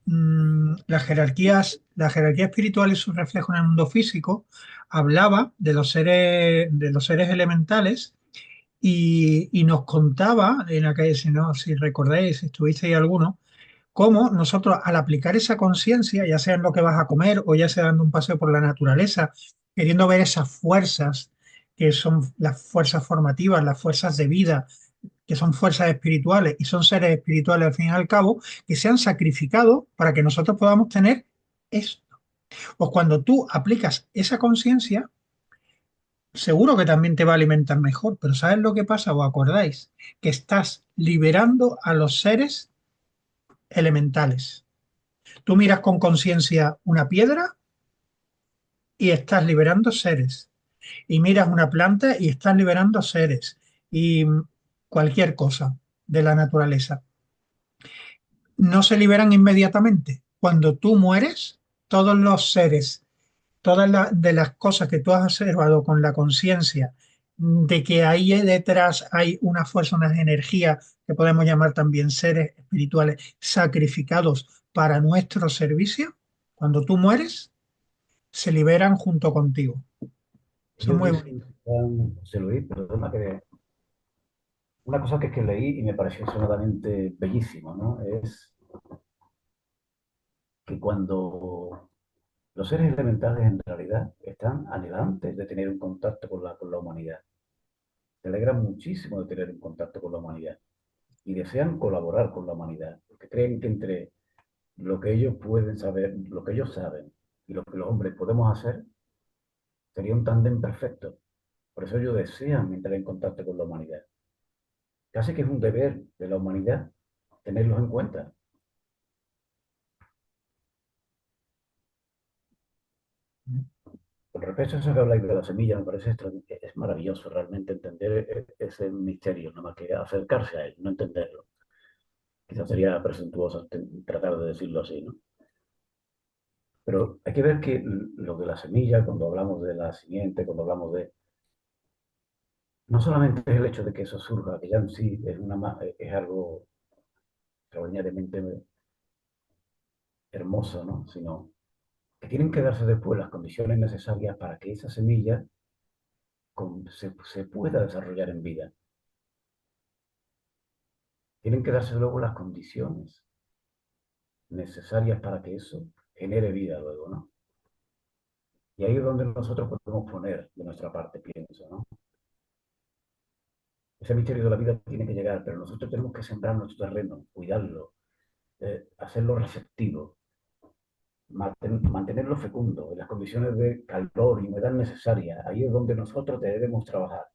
la jerarquía espiritual y su reflejo en el mundo físico hablaba de los seres elementales y nos contaba, en aquel, si no, si recordáis, si estuvisteis alguno, cómo nosotros al aplicar esa conciencia, ya sea en lo que vas a comer o ya sea dando un paseo por la naturaleza, queriendo ver esas fuerzas que son las fuerzas formativas, las fuerzas de vida, que son fuerzas espirituales y son seres espirituales al fin y al cabo, que se han sacrificado para que nosotros podamos tener esto. Pues cuando tú aplicas esa conciencia, seguro que también te va a alimentar mejor, pero ¿sabes lo que pasa? ¿Os acordáis? Que estás liberando a los seres elementales. Tú miras con conciencia una piedra y estás liberando seres. Y miras una planta y estás liberando seres. y cualquier cosa de la naturaleza, no se liberan inmediatamente. Cuando tú mueres, todos los seres, de las cosas que tú has observado con la conciencia de que ahí detrás hay una fuerza, unas energías que podemos llamar también seres espirituales sacrificados para nuestro servicio, cuando tú mueres, se liberan junto contigo. Son Ellos muy dicen, bonitos. se lo oí, perdona, que una cosa que leí y me pareció extremadamente bellísimo, ¿no? Es que cuando los seres elementales en realidad están anhelantes de tener un contacto con la humanidad, se alegran muchísimo de tener un contacto con la humanidad y desean colaborar con la humanidad, porque creen que entre lo que ellos pueden saber, lo que ellos saben y lo que los hombres podemos hacer, sería un tándem perfecto. Por eso ellos desean entrar en contacto con la humanidad. Casi que es un deber de la humanidad tenerlos en cuenta. Con respecto a eso que habláis de la semilla, me parece es maravilloso realmente entender ese misterio, nada más que acercarse a él, no entenderlo. Quizás sería presuntuoso tratar de decirlo así, ¿no? Pero hay que ver que lo de la semilla, cuando hablamos de la simiente, cuando hablamos de... No solamente es el hecho de que eso surja, que ya en sí es algo extraordinariamente hermoso, ¿no? Sino que tienen que darse después las condiciones necesarias para que esa semilla se pueda desarrollar en vida. Tienen que darse luego las condiciones necesarias para que eso genere vida luego, ¿no? Y ahí es donde nosotros podemos poner de nuestra parte, pienso, ¿no? Ese misterio de la vida tiene que llegar, pero nosotros tenemos que sembrar nuestro terreno, cuidarlo, hacerlo receptivo, mantenerlo fecundo, en las condiciones de calor y humedad necesarias. Ahí es donde nosotros debemos trabajar.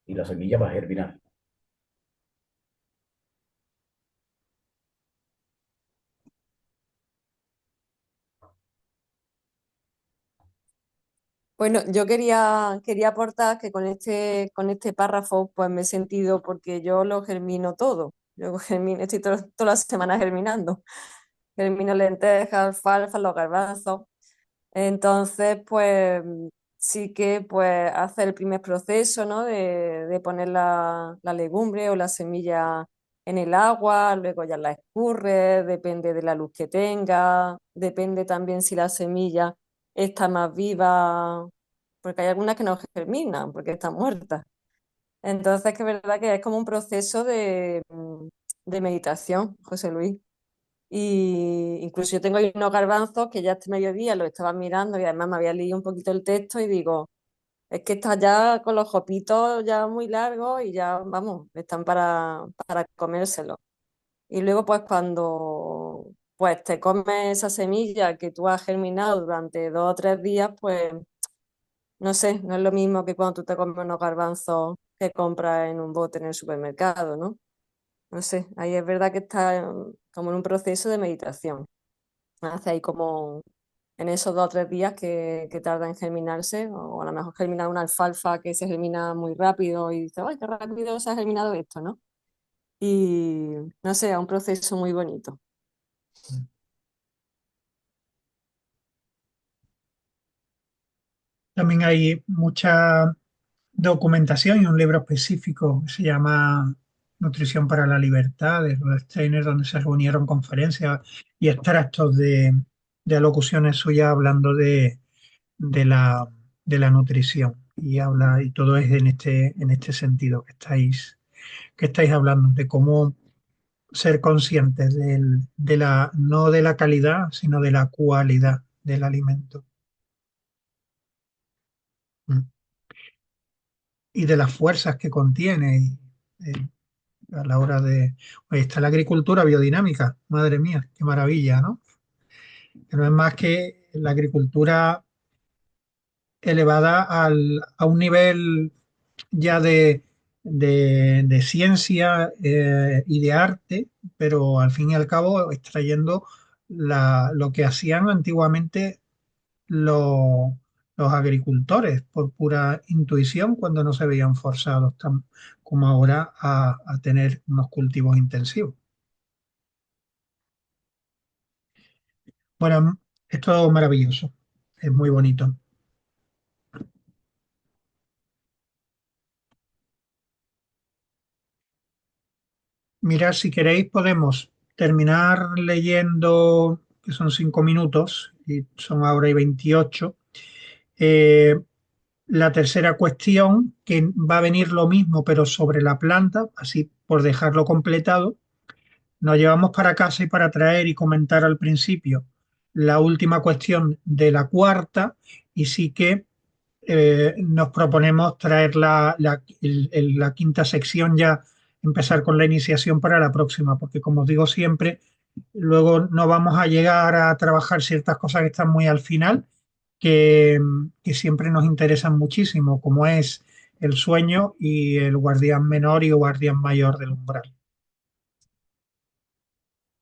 Y la semilla va a germinar. Bueno, yo quería aportar que con este párrafo pues me he sentido, porque yo lo germino todo. Yo germino, estoy toda la semana germinando. Germino lentejas, alfalfa, los garbanzos. Entonces, pues sí que pues hace el primer proceso, ¿no? De poner la legumbre o la semilla en el agua, luego ya la escurre, depende de la luz que tenga, depende también si la semilla está más viva, porque hay algunas que no germinan porque están muertas. Entonces, que es verdad que es como un proceso de meditación, José Luis. Y incluso yo tengo ahí unos garbanzos que ya este mediodía los estaba mirando y además me había leído un poquito el texto y digo, es que está ya con los jopitos ya muy largos y ya, vamos, están para comérselo. Y luego pues cuando pues te comes esa semilla que tú has germinado durante 2 o 3 días, pues no sé, no es lo mismo que cuando tú te comes unos garbanzos que compras en un bote en el supermercado, ¿no? No sé, ahí es verdad que está como en un proceso de meditación. Hace ahí como en esos 2 o 3 días que tarda en germinarse, o a lo mejor germina una alfalfa que se germina muy rápido y dice, ¡ay, qué rápido se ha germinado esto!, ¿no? Y no sé, es un proceso muy bonito. También hay mucha documentación y un libro específico que se llama Nutrición para la Libertad, de Rudolf Steiner, donde se reunieron conferencias y extractos de alocuciones suyas hablando de la, de la nutrición. Y habla, y todo es en este sentido que estáis hablando, de cómo ser conscientes no de la calidad, sino de la cualidad del alimento. Mm. Y de las fuerzas que contiene a la hora de... Ahí está la agricultura biodinámica, madre mía, qué maravilla, ¿no? Que no es más que la agricultura elevada a un nivel ya de ciencia y de arte, pero al fin y al cabo extrayendo lo que hacían antiguamente los, los agricultores por pura intuición cuando no se veían forzados como ahora a tener unos cultivos intensivos. Bueno, es todo maravilloso, es muy bonito. Mirad, si queréis podemos terminar leyendo, que son 5 minutos y son ahora y 28. La tercera cuestión, que va a venir lo mismo, pero sobre la planta, así por dejarlo completado, nos llevamos para casa y para traer y comentar al principio la última cuestión de la cuarta, y sí que nos proponemos traer la quinta sección ya, empezar con la iniciación para la próxima, porque como os digo siempre, luego no vamos a llegar a trabajar ciertas cosas que están muy al final, que, que siempre nos interesan muchísimo, como es el sueño y el guardián menor y guardián mayor del umbral.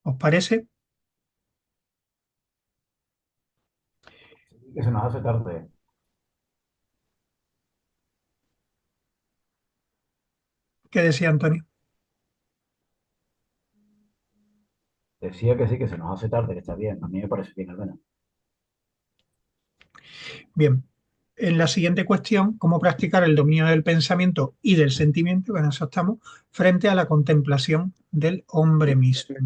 ¿Os parece? Que se nos hace tarde. ¿Qué decía Antonio? Decía que sí, que se nos hace tarde, que está bien. A mí me parece bien, al menos. Bien. En la siguiente cuestión, cómo practicar el dominio del pensamiento y del sentimiento, que en eso estamos, frente a la contemplación del hombre mismo.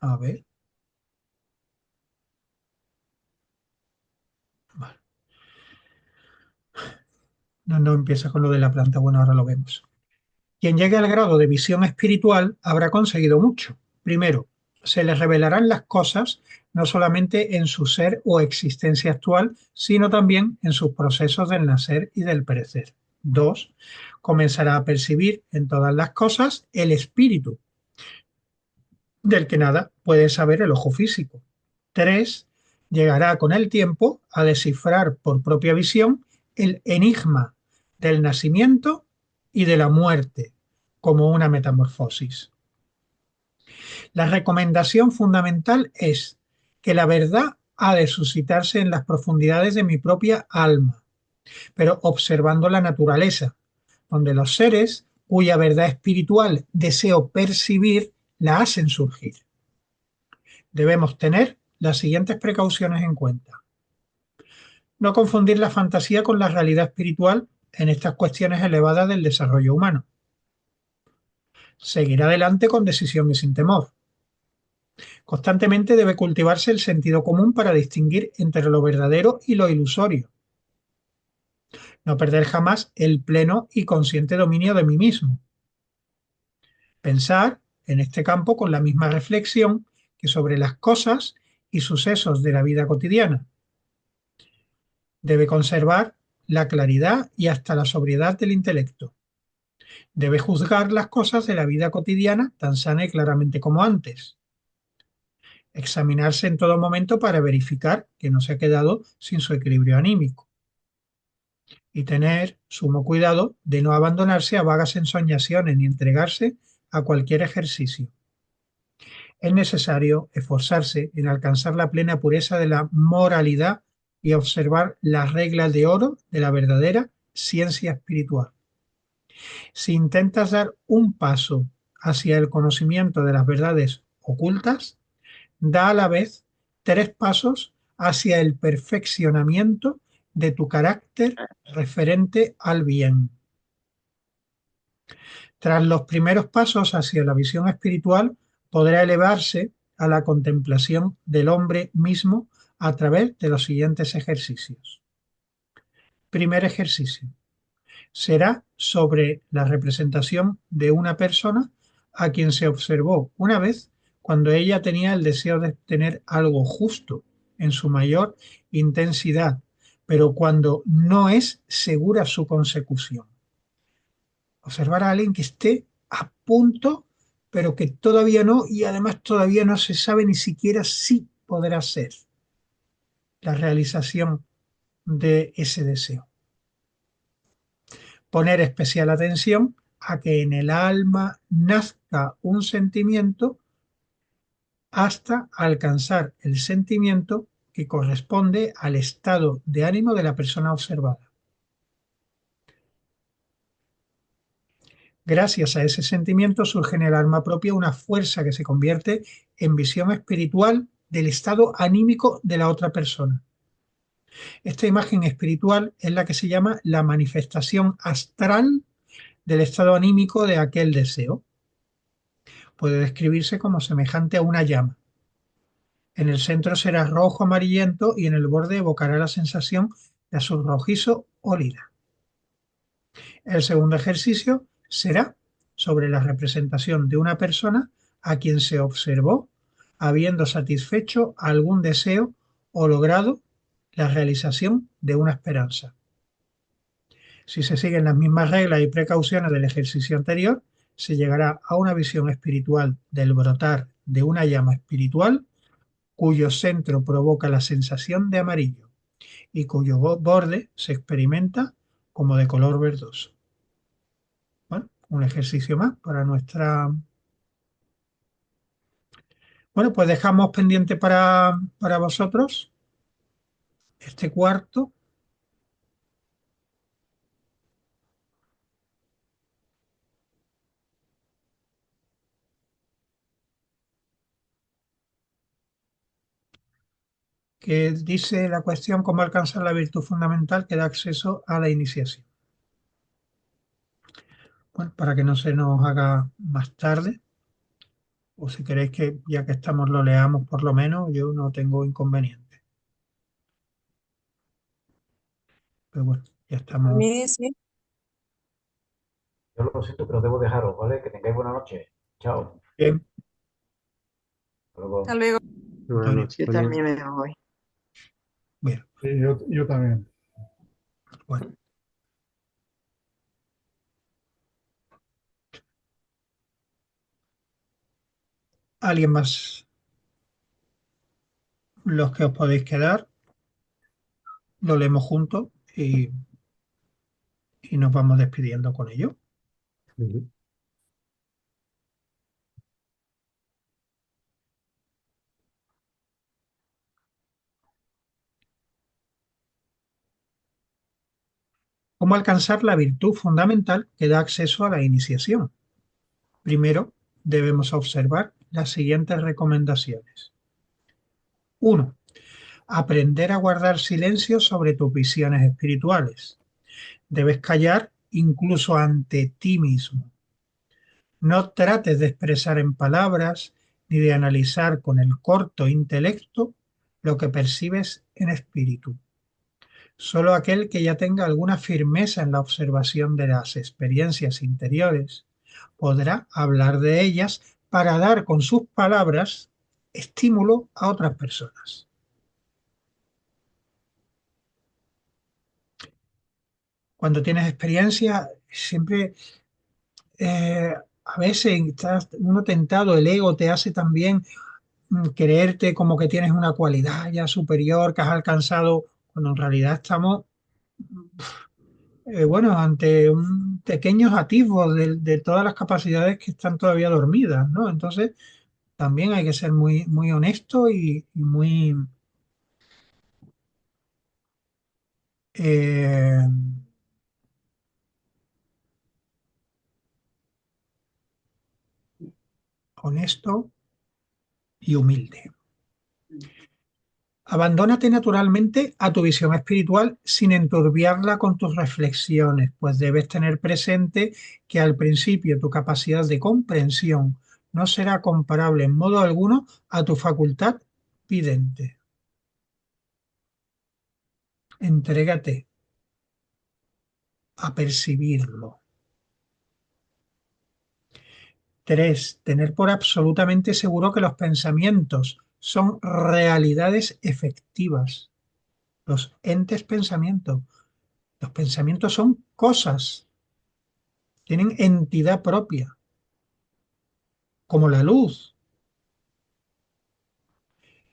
A ver. Vale. No empieza con lo de la planta, bueno, ahora lo vemos. Quien llegue al grado de visión espiritual habrá conseguido mucho. Primero, se le revelarán las cosas no solamente en su ser o existencia actual, sino también en sus procesos del nacer y del perecer. Dos, comenzará a percibir en todas las cosas el espíritu, del que nada puede saber el ojo físico. Tres, llegará con el tiempo a descifrar por propia visión el enigma del nacimiento y de la muerte como una metamorfosis. La recomendación fundamental es que la verdad ha de suscitarse en las profundidades de mi propia alma, pero observando la naturaleza, donde los seres cuya verdad espiritual deseo percibir la hacen surgir. Debemos tener las siguientes precauciones en cuenta. No confundir la fantasía con la realidad espiritual en estas cuestiones elevadas del desarrollo humano. Seguir adelante con decisión y sin temor. Constantemente debe cultivarse el sentido común para distinguir entre lo verdadero y lo ilusorio. No perder jamás el pleno y consciente dominio de mí mismo. Pensar en este campo con la misma reflexión que sobre las cosas y sucesos de la vida cotidiana. Debe conservar la claridad y hasta la sobriedad del intelecto. Debe juzgar las cosas de la vida cotidiana tan sana y claramente como antes. Examinarse en todo momento para verificar que no se ha quedado sin su equilibrio anímico. Y tener sumo cuidado de no abandonarse a vagas ensoñaciones ni entregarse a cualquier ejercicio. Es necesario esforzarse en alcanzar la plena pureza de la moralidad y observar las reglas de oro de la verdadera ciencia espiritual. Si intentas dar un paso hacia el conocimiento de las verdades ocultas, da a la vez 3 pasos hacia el perfeccionamiento de tu carácter referente al bien. Tras los primeros pasos hacia la visión espiritual, podrá elevarse a la contemplación del hombre mismo a través de los siguientes ejercicios. Primer ejercicio. Será sobre la representación de una persona a quien se observó una vez cuando ella tenía el deseo de tener algo justo en su mayor intensidad, pero cuando no es segura su consecución. Observar a alguien que esté a punto, pero que todavía no, y además todavía no se sabe ni siquiera si podrá ser la realización de ese deseo. Poner especial atención a que en el alma nazca un sentimiento hasta alcanzar el sentimiento que corresponde al estado de ánimo de la persona observada. Gracias a ese sentimiento surge en el alma propia una fuerza que se convierte en visión espiritual del estado anímico de la otra persona. Esta imagen espiritual es la que se llama la manifestación astral del estado anímico de aquel deseo. Puede describirse como semejante a una llama. En el centro será rojo amarillento y en el borde evocará la sensación de azul rojizo o lila. El segundo ejercicio será sobre la representación de una persona a quien se observó habiendo satisfecho algún deseo o logrado la realización de una esperanza. Si se siguen las mismas reglas y precauciones del ejercicio anterior, se llegará a una visión espiritual del brotar de una llama espiritual cuyo centro provoca la sensación de amarillo y cuyo borde se experimenta como de color verdoso. Bueno, un ejercicio más para nuestra... Bueno, pues dejamos pendiente para vosotros este cuarto. Que dice la cuestión cómo alcanzar la virtud fundamental que da acceso a la iniciación. Bueno, para que no se nos haga más tarde, o si queréis que ya que estamos lo leamos por lo menos, yo no tengo inconveniente. Pero bueno, ya A estamos. mí sí. Yo lo siento, pero debo dejaros, ¿vale? Que tengáis buena noche. Chao. Bien, Hasta luego. Hasta luego. Buenas Antonio. noches, Yo Antonio. también me voy. Bueno, Sí, yo también. bueno. ¿Alguien más? Los que os podéis quedar, lo leemos juntos y nos vamos despidiendo con ello. Ujú. ¿Cómo alcanzar la virtud fundamental que da acceso a la iniciación? Primero, debemos observar las siguientes recomendaciones. 1. Aprender a guardar silencio sobre tus visiones espirituales. Debes callar incluso ante ti mismo. No trates de expresar en palabras ni de analizar con el corto intelecto lo que percibes en espíritu. Solo aquel que ya tenga alguna firmeza en la observación de las experiencias interiores podrá hablar de ellas para dar con sus palabras estímulo a otras personas. Cuando tienes experiencia, siempre a veces estás uno tentado, el ego te hace también creerte como que tienes una cualidad ya superior, que has alcanzado, cuando en realidad estamos, bueno, ante un pequeños atisbos de todas las capacidades que están todavía dormidas, ¿no? Entonces, también hay que ser muy, muy honesto y muy eh, honesto y humilde. Abandónate naturalmente a tu visión espiritual sin enturbiarla con tus reflexiones, pues debes tener presente que al principio tu capacidad de comprensión no será comparable en modo alguno a tu facultad vidente. Entrégate a percibirlo. 3. Tener por absolutamente seguro que los pensamientos son realidades efectivas. Los entes pensamientos. Los pensamientos son cosas, tienen entidad propia, como la luz.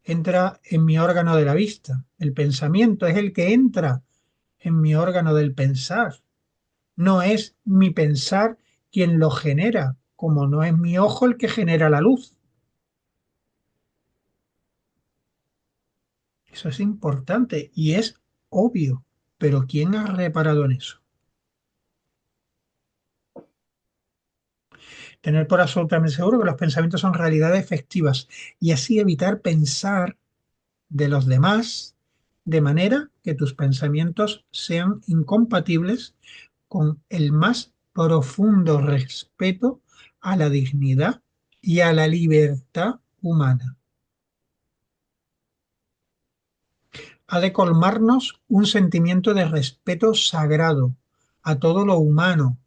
Entra en mi órgano de la vista. El pensamiento es el que entra en mi órgano del pensar. No es mi pensar quien lo genera, como no es mi ojo el que genera la luz. Eso es importante y es obvio, pero ¿quién ha reparado en eso? Tener por absolutamente seguro que los pensamientos son realidades efectivas y así evitar pensar de los demás de manera que tus pensamientos sean incompatibles con el más profundo respeto a la dignidad y a la libertad humana. Ha de colmarnos un sentimiento de respeto sagrado a todo lo humano,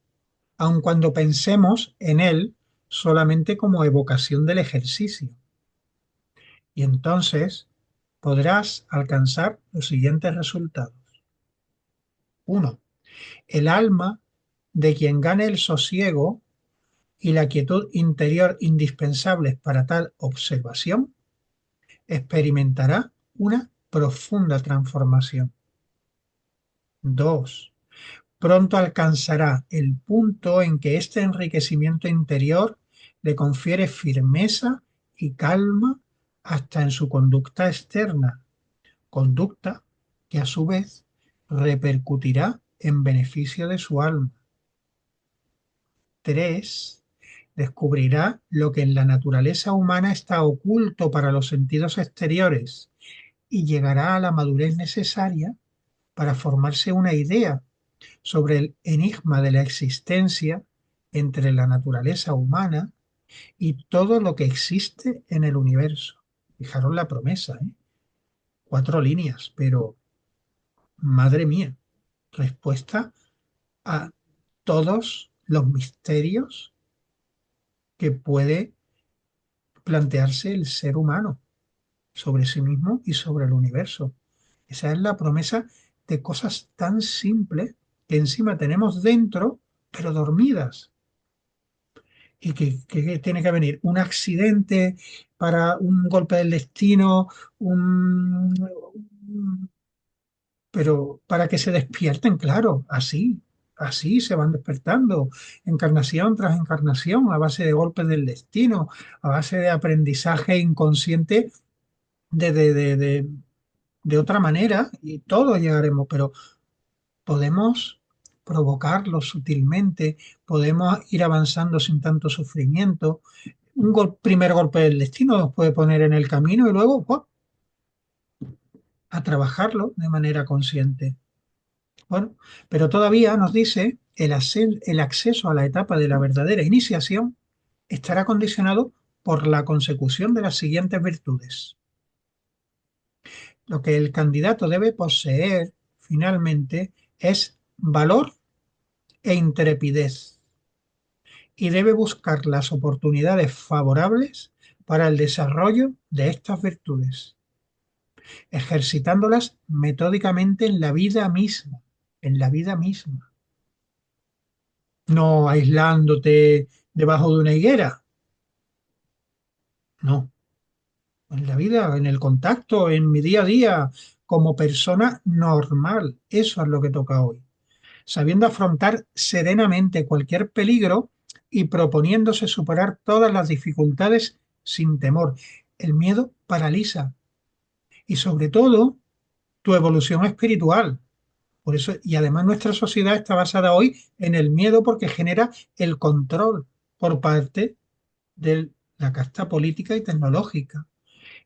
aun cuando pensemos en él solamente como evocación del ejercicio. Y entonces podrás alcanzar los siguientes resultados. 1. El alma de quien gane el sosiego y la quietud interior indispensables para tal observación experimentará una profunda transformación. 2. Pronto alcanzará el punto en que este enriquecimiento interior le confiere firmeza y calma hasta en su conducta externa, conducta que a su vez repercutirá en beneficio de su alma. 3. Descubrirá lo que en la naturaleza humana está oculto para los sentidos exteriores y llegará a la madurez necesaria para formarse una idea sobre el enigma de la existencia entre la naturaleza humana y todo lo que existe en el universo. Fijaros la promesa, ¿eh? 4 líneas, pero madre mía, respuesta a todos los misterios que puede plantearse el ser humano sobre sí mismo y sobre el universo. Esa es la promesa de cosas tan simples que encima tenemos dentro, pero dormidas. Y que tiene que venir un accidente para un golpe del destino, pero para que se despierten, claro, así se van despertando, encarnación tras encarnación, a base de golpes del destino, a base de aprendizaje inconsciente de, de, de, de, de otra manera, y todos llegaremos, pero podemos provocarlo sutilmente, podemos ir avanzando sin tanto sufrimiento. Primer golpe del destino nos puede poner en el camino y luego ¡pum!, a trabajarlo de manera consciente. Bueno, pero todavía nos dice el acceso a la etapa de la verdadera iniciación estará condicionado por la consecución de las siguientes virtudes. Lo que el candidato debe poseer finalmente es valor e intrepidez y debe buscar las oportunidades favorables para el desarrollo de estas virtudes, ejercitándolas metódicamente en la vida misma, en la vida misma, no aislándote debajo de una higuera, no, en la vida, en el contacto, en mi día a día, como persona normal, eso es lo que toca hoy, sabiendo afrontar serenamente cualquier peligro y proponiéndose superar todas las dificultades sin temor. El miedo paraliza y sobre todo tu evolución espiritual. Por eso, y además nuestra sociedad está basada hoy en el miedo porque genera el control por parte de la casta política y tecnológica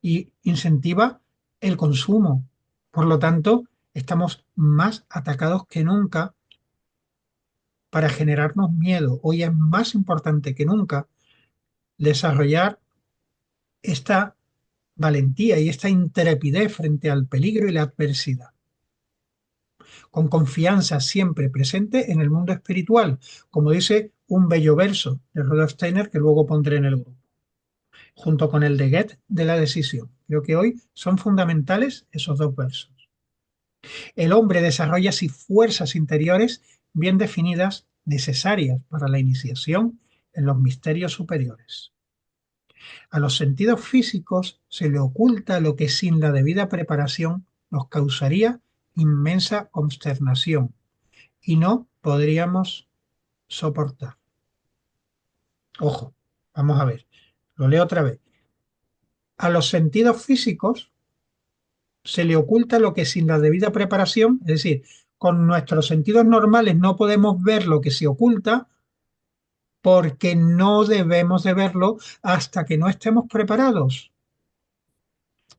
y incentiva el consumo. Por lo tanto, estamos más atacados que nunca para generarnos miedo. Hoy es más importante que nunca desarrollar esta valentía y esta intrepidez frente al peligro y la adversidad, con confianza siempre presente en el mundo espiritual, como dice un bello verso de Rudolf Steiner que luego pondré en el grupo, junto con el de Goethe de la decisión. Creo que hoy son fundamentales esos 2 versos. El hombre desarrolla así fuerzas interiores bien definidas, necesarias para la iniciación en los misterios superiores. A los sentidos físicos se le oculta lo que sin la debida preparación nos causaría inmensa consternación y no podríamos soportar. Ojo, vamos a ver, lo leo otra vez. A los sentidos físicos se le oculta lo que sin la debida preparación, es decir, con nuestros sentidos normales no podemos ver lo que se oculta porque no debemos de verlo hasta que no estemos preparados,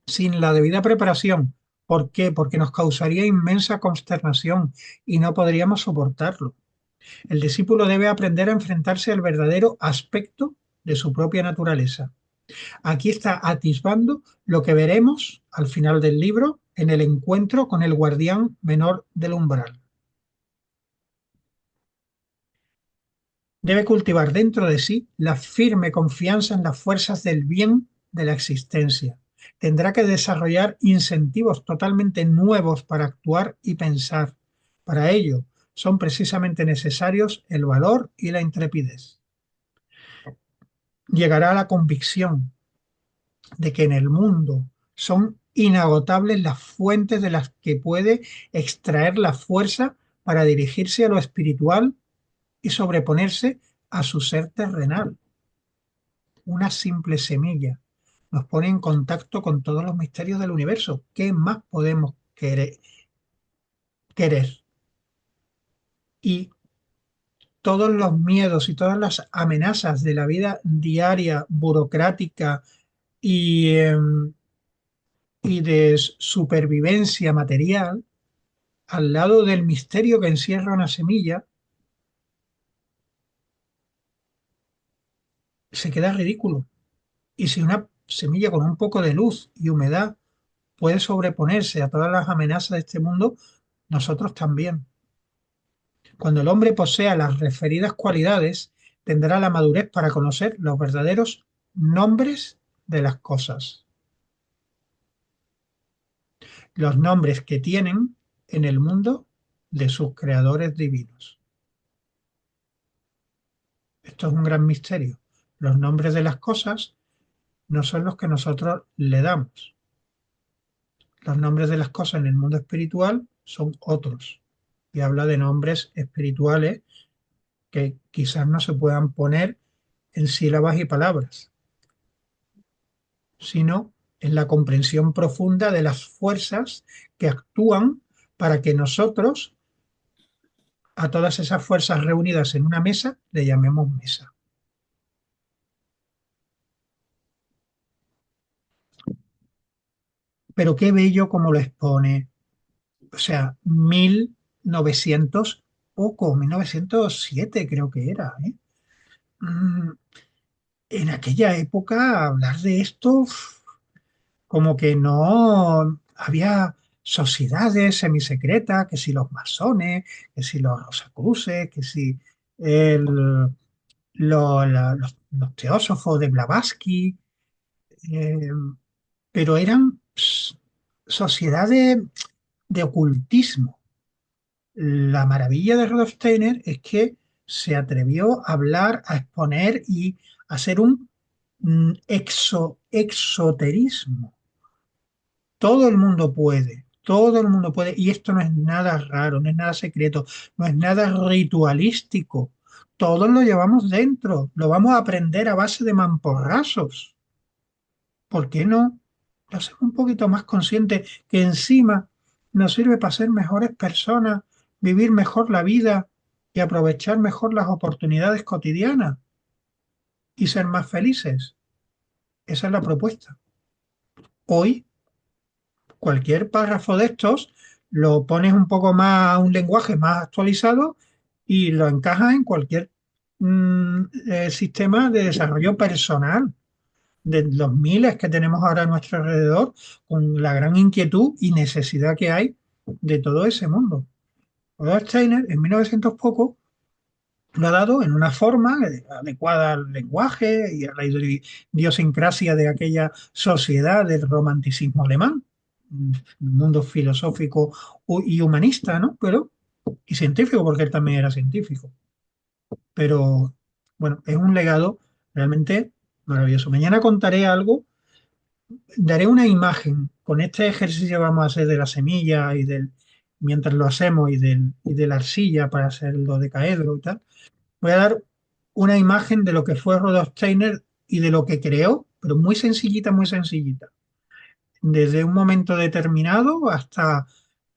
sin la debida preparación. ¿Por qué? Porque nos causaría inmensa consternación y no podríamos soportarlo. El discípulo debe aprender a enfrentarse al verdadero aspecto de su propia naturaleza. Aquí está atisbando lo que veremos al final del libro en el encuentro con el guardián menor del umbral. Debe cultivar dentro de sí la firme confianza en las fuerzas del bien de la existencia. Tendrá que desarrollar incentivos totalmente nuevos para actuar y pensar. Para ello, son precisamente necesarios el valor y la intrepidez. Llegará a la convicción de que en el mundo son inagotables las fuentes de las que puede extraer la fuerza para dirigirse a lo espiritual y sobreponerse a su ser terrenal. Una simple semilla nos pone en contacto con todos los misterios del universo. ¿Qué más podemos querer? Y todos los miedos y todas las amenazas de la vida diaria, burocrática y, y de supervivencia material, al lado del misterio que encierra una semilla, se queda ridículo. Y si una semilla con un poco de luz y humedad puede sobreponerse a todas las amenazas de este mundo, nosotros también. Cuando el hombre posea las referidas cualidades, tendrá la madurez para conocer los verdaderos nombres de las cosas, los nombres que tienen en el mundo de sus creadores divinos. Esto es un gran misterio. Los nombres de las cosas no son los que nosotros le damos. Los nombres de las cosas en el mundo espiritual son otros. Y habla de nombres espirituales que quizás no se puedan poner en sílabas y palabras, sino en la comprensión profunda de las fuerzas que actúan para que nosotros, a todas esas fuerzas reunidas en una mesa, le llamemos mesa. Pero qué bello como lo expone. O sea, 1900 poco, 1907 creo que era, ¿eh? En aquella época hablar de esto, como que no había sociedades semisecretas, que si los masones, que si los rosacruces, que si el- los teósofos de Blavatsky, eh, pero eran sociedades de ocultismo. La maravilla de Rudolf Steiner es que se atrevió a hablar, a exponer y a hacer un exoterismo. Todo el mundo puede, y esto no es nada raro, no es nada secreto, no es nada ritualístico. Todos lo llevamos dentro, lo vamos a aprender a base de mamporrazos. ¿Por qué no? Lo hacemos un poquito más consciente que encima nos sirve para ser mejores personas, vivir mejor la vida y aprovechar mejor las oportunidades cotidianas y ser más felices. Esa es la propuesta. Hoy cualquier párrafo de estos lo pones un poco más a un lenguaje más actualizado y lo encajas en cualquier sistema de desarrollo personal de los miles que tenemos ahora a nuestro alrededor, con la gran inquietud y necesidad que hay de todo ese mundo. Rudolf Steiner, en 1900 poco, lo ha dado en una forma adecuada al lenguaje y a la idiosincrasia de aquella sociedad del romanticismo alemán, un mundo filosófico y humanista, ¿no? Pero, y científico, porque él también era científico. Pero, bueno, es un legado realmente maravilloso. Mañana contaré algo, daré una imagen con este ejercicio que vamos a hacer de la semilla y mientras lo hacemos y de la arcilla para hacer lo de caedro y tal. Voy a dar una imagen de lo que fue Rudolf Steiner y de lo que creó, pero muy sencillita, muy sencillita. Desde un momento determinado hasta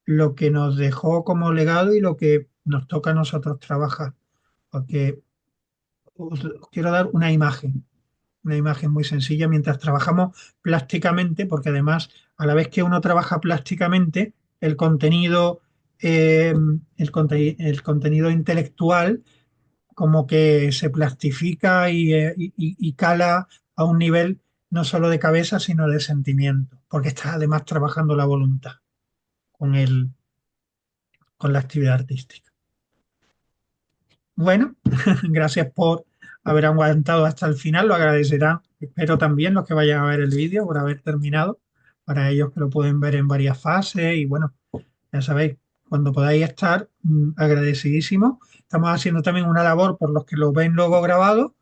lo que nos dejó como legado y lo que nos toca a nosotros trabajar. Porque os quiero dar una imagen muy sencilla mientras trabajamos plásticamente, porque además, a la vez que uno trabaja plásticamente, el contenido, el contenido intelectual como que se plastifica y cala a un nivel no solo de cabeza, sino de sentimiento, porque está además trabajando la voluntad con con la actividad artística. Bueno, gracias por haber aguantado hasta el final, lo agradecerán. Espero también los que vayan a ver el vídeo por haber terminado, para ellos que lo pueden ver en varias fases y bueno, ya sabéis, cuando podáis estar, agradecidísimos. Estamos haciendo también una labor por los que lo ven luego grabado,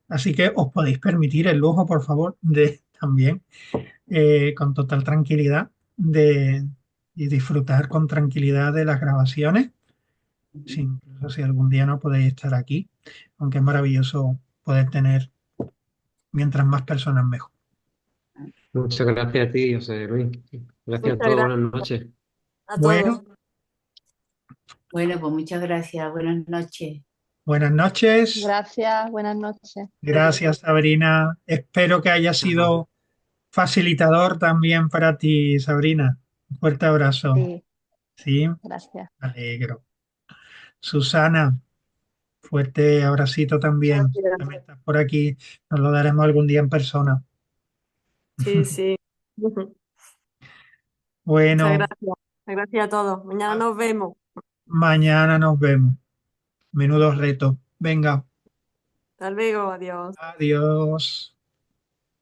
así que os podéis permitir el lujo, por favor, de también, con total tranquilidad, de y disfrutar con tranquilidad de las grabaciones. Sí, incluso si algún día no podéis estar aquí, aunque es maravilloso poder tener mientras más personas mejor. Muchas gracias a ti, José Luis. Gracias a Muchas todos, buenas gracias noches. a Bueno, todos. Bueno, pues muchas gracias. Buenas noches. buenas noches. Gracias, buenas noches. Gracias, Sabrina. Espero que haya sido facilitador también para ti, Sabrina. Un fuerte abrazo. Sí, Sí, gracias. me alegro. Susana, fuerte abracito también. Gracias. También estás por aquí. Nos lo daremos algún día en persona. Sí, sí. Muchas Bueno, gracias. Gracias a todos. Mañana nos vemos. mañana nos vemos. Menudo reto. Venga, Hasta luego. Adiós. adiós.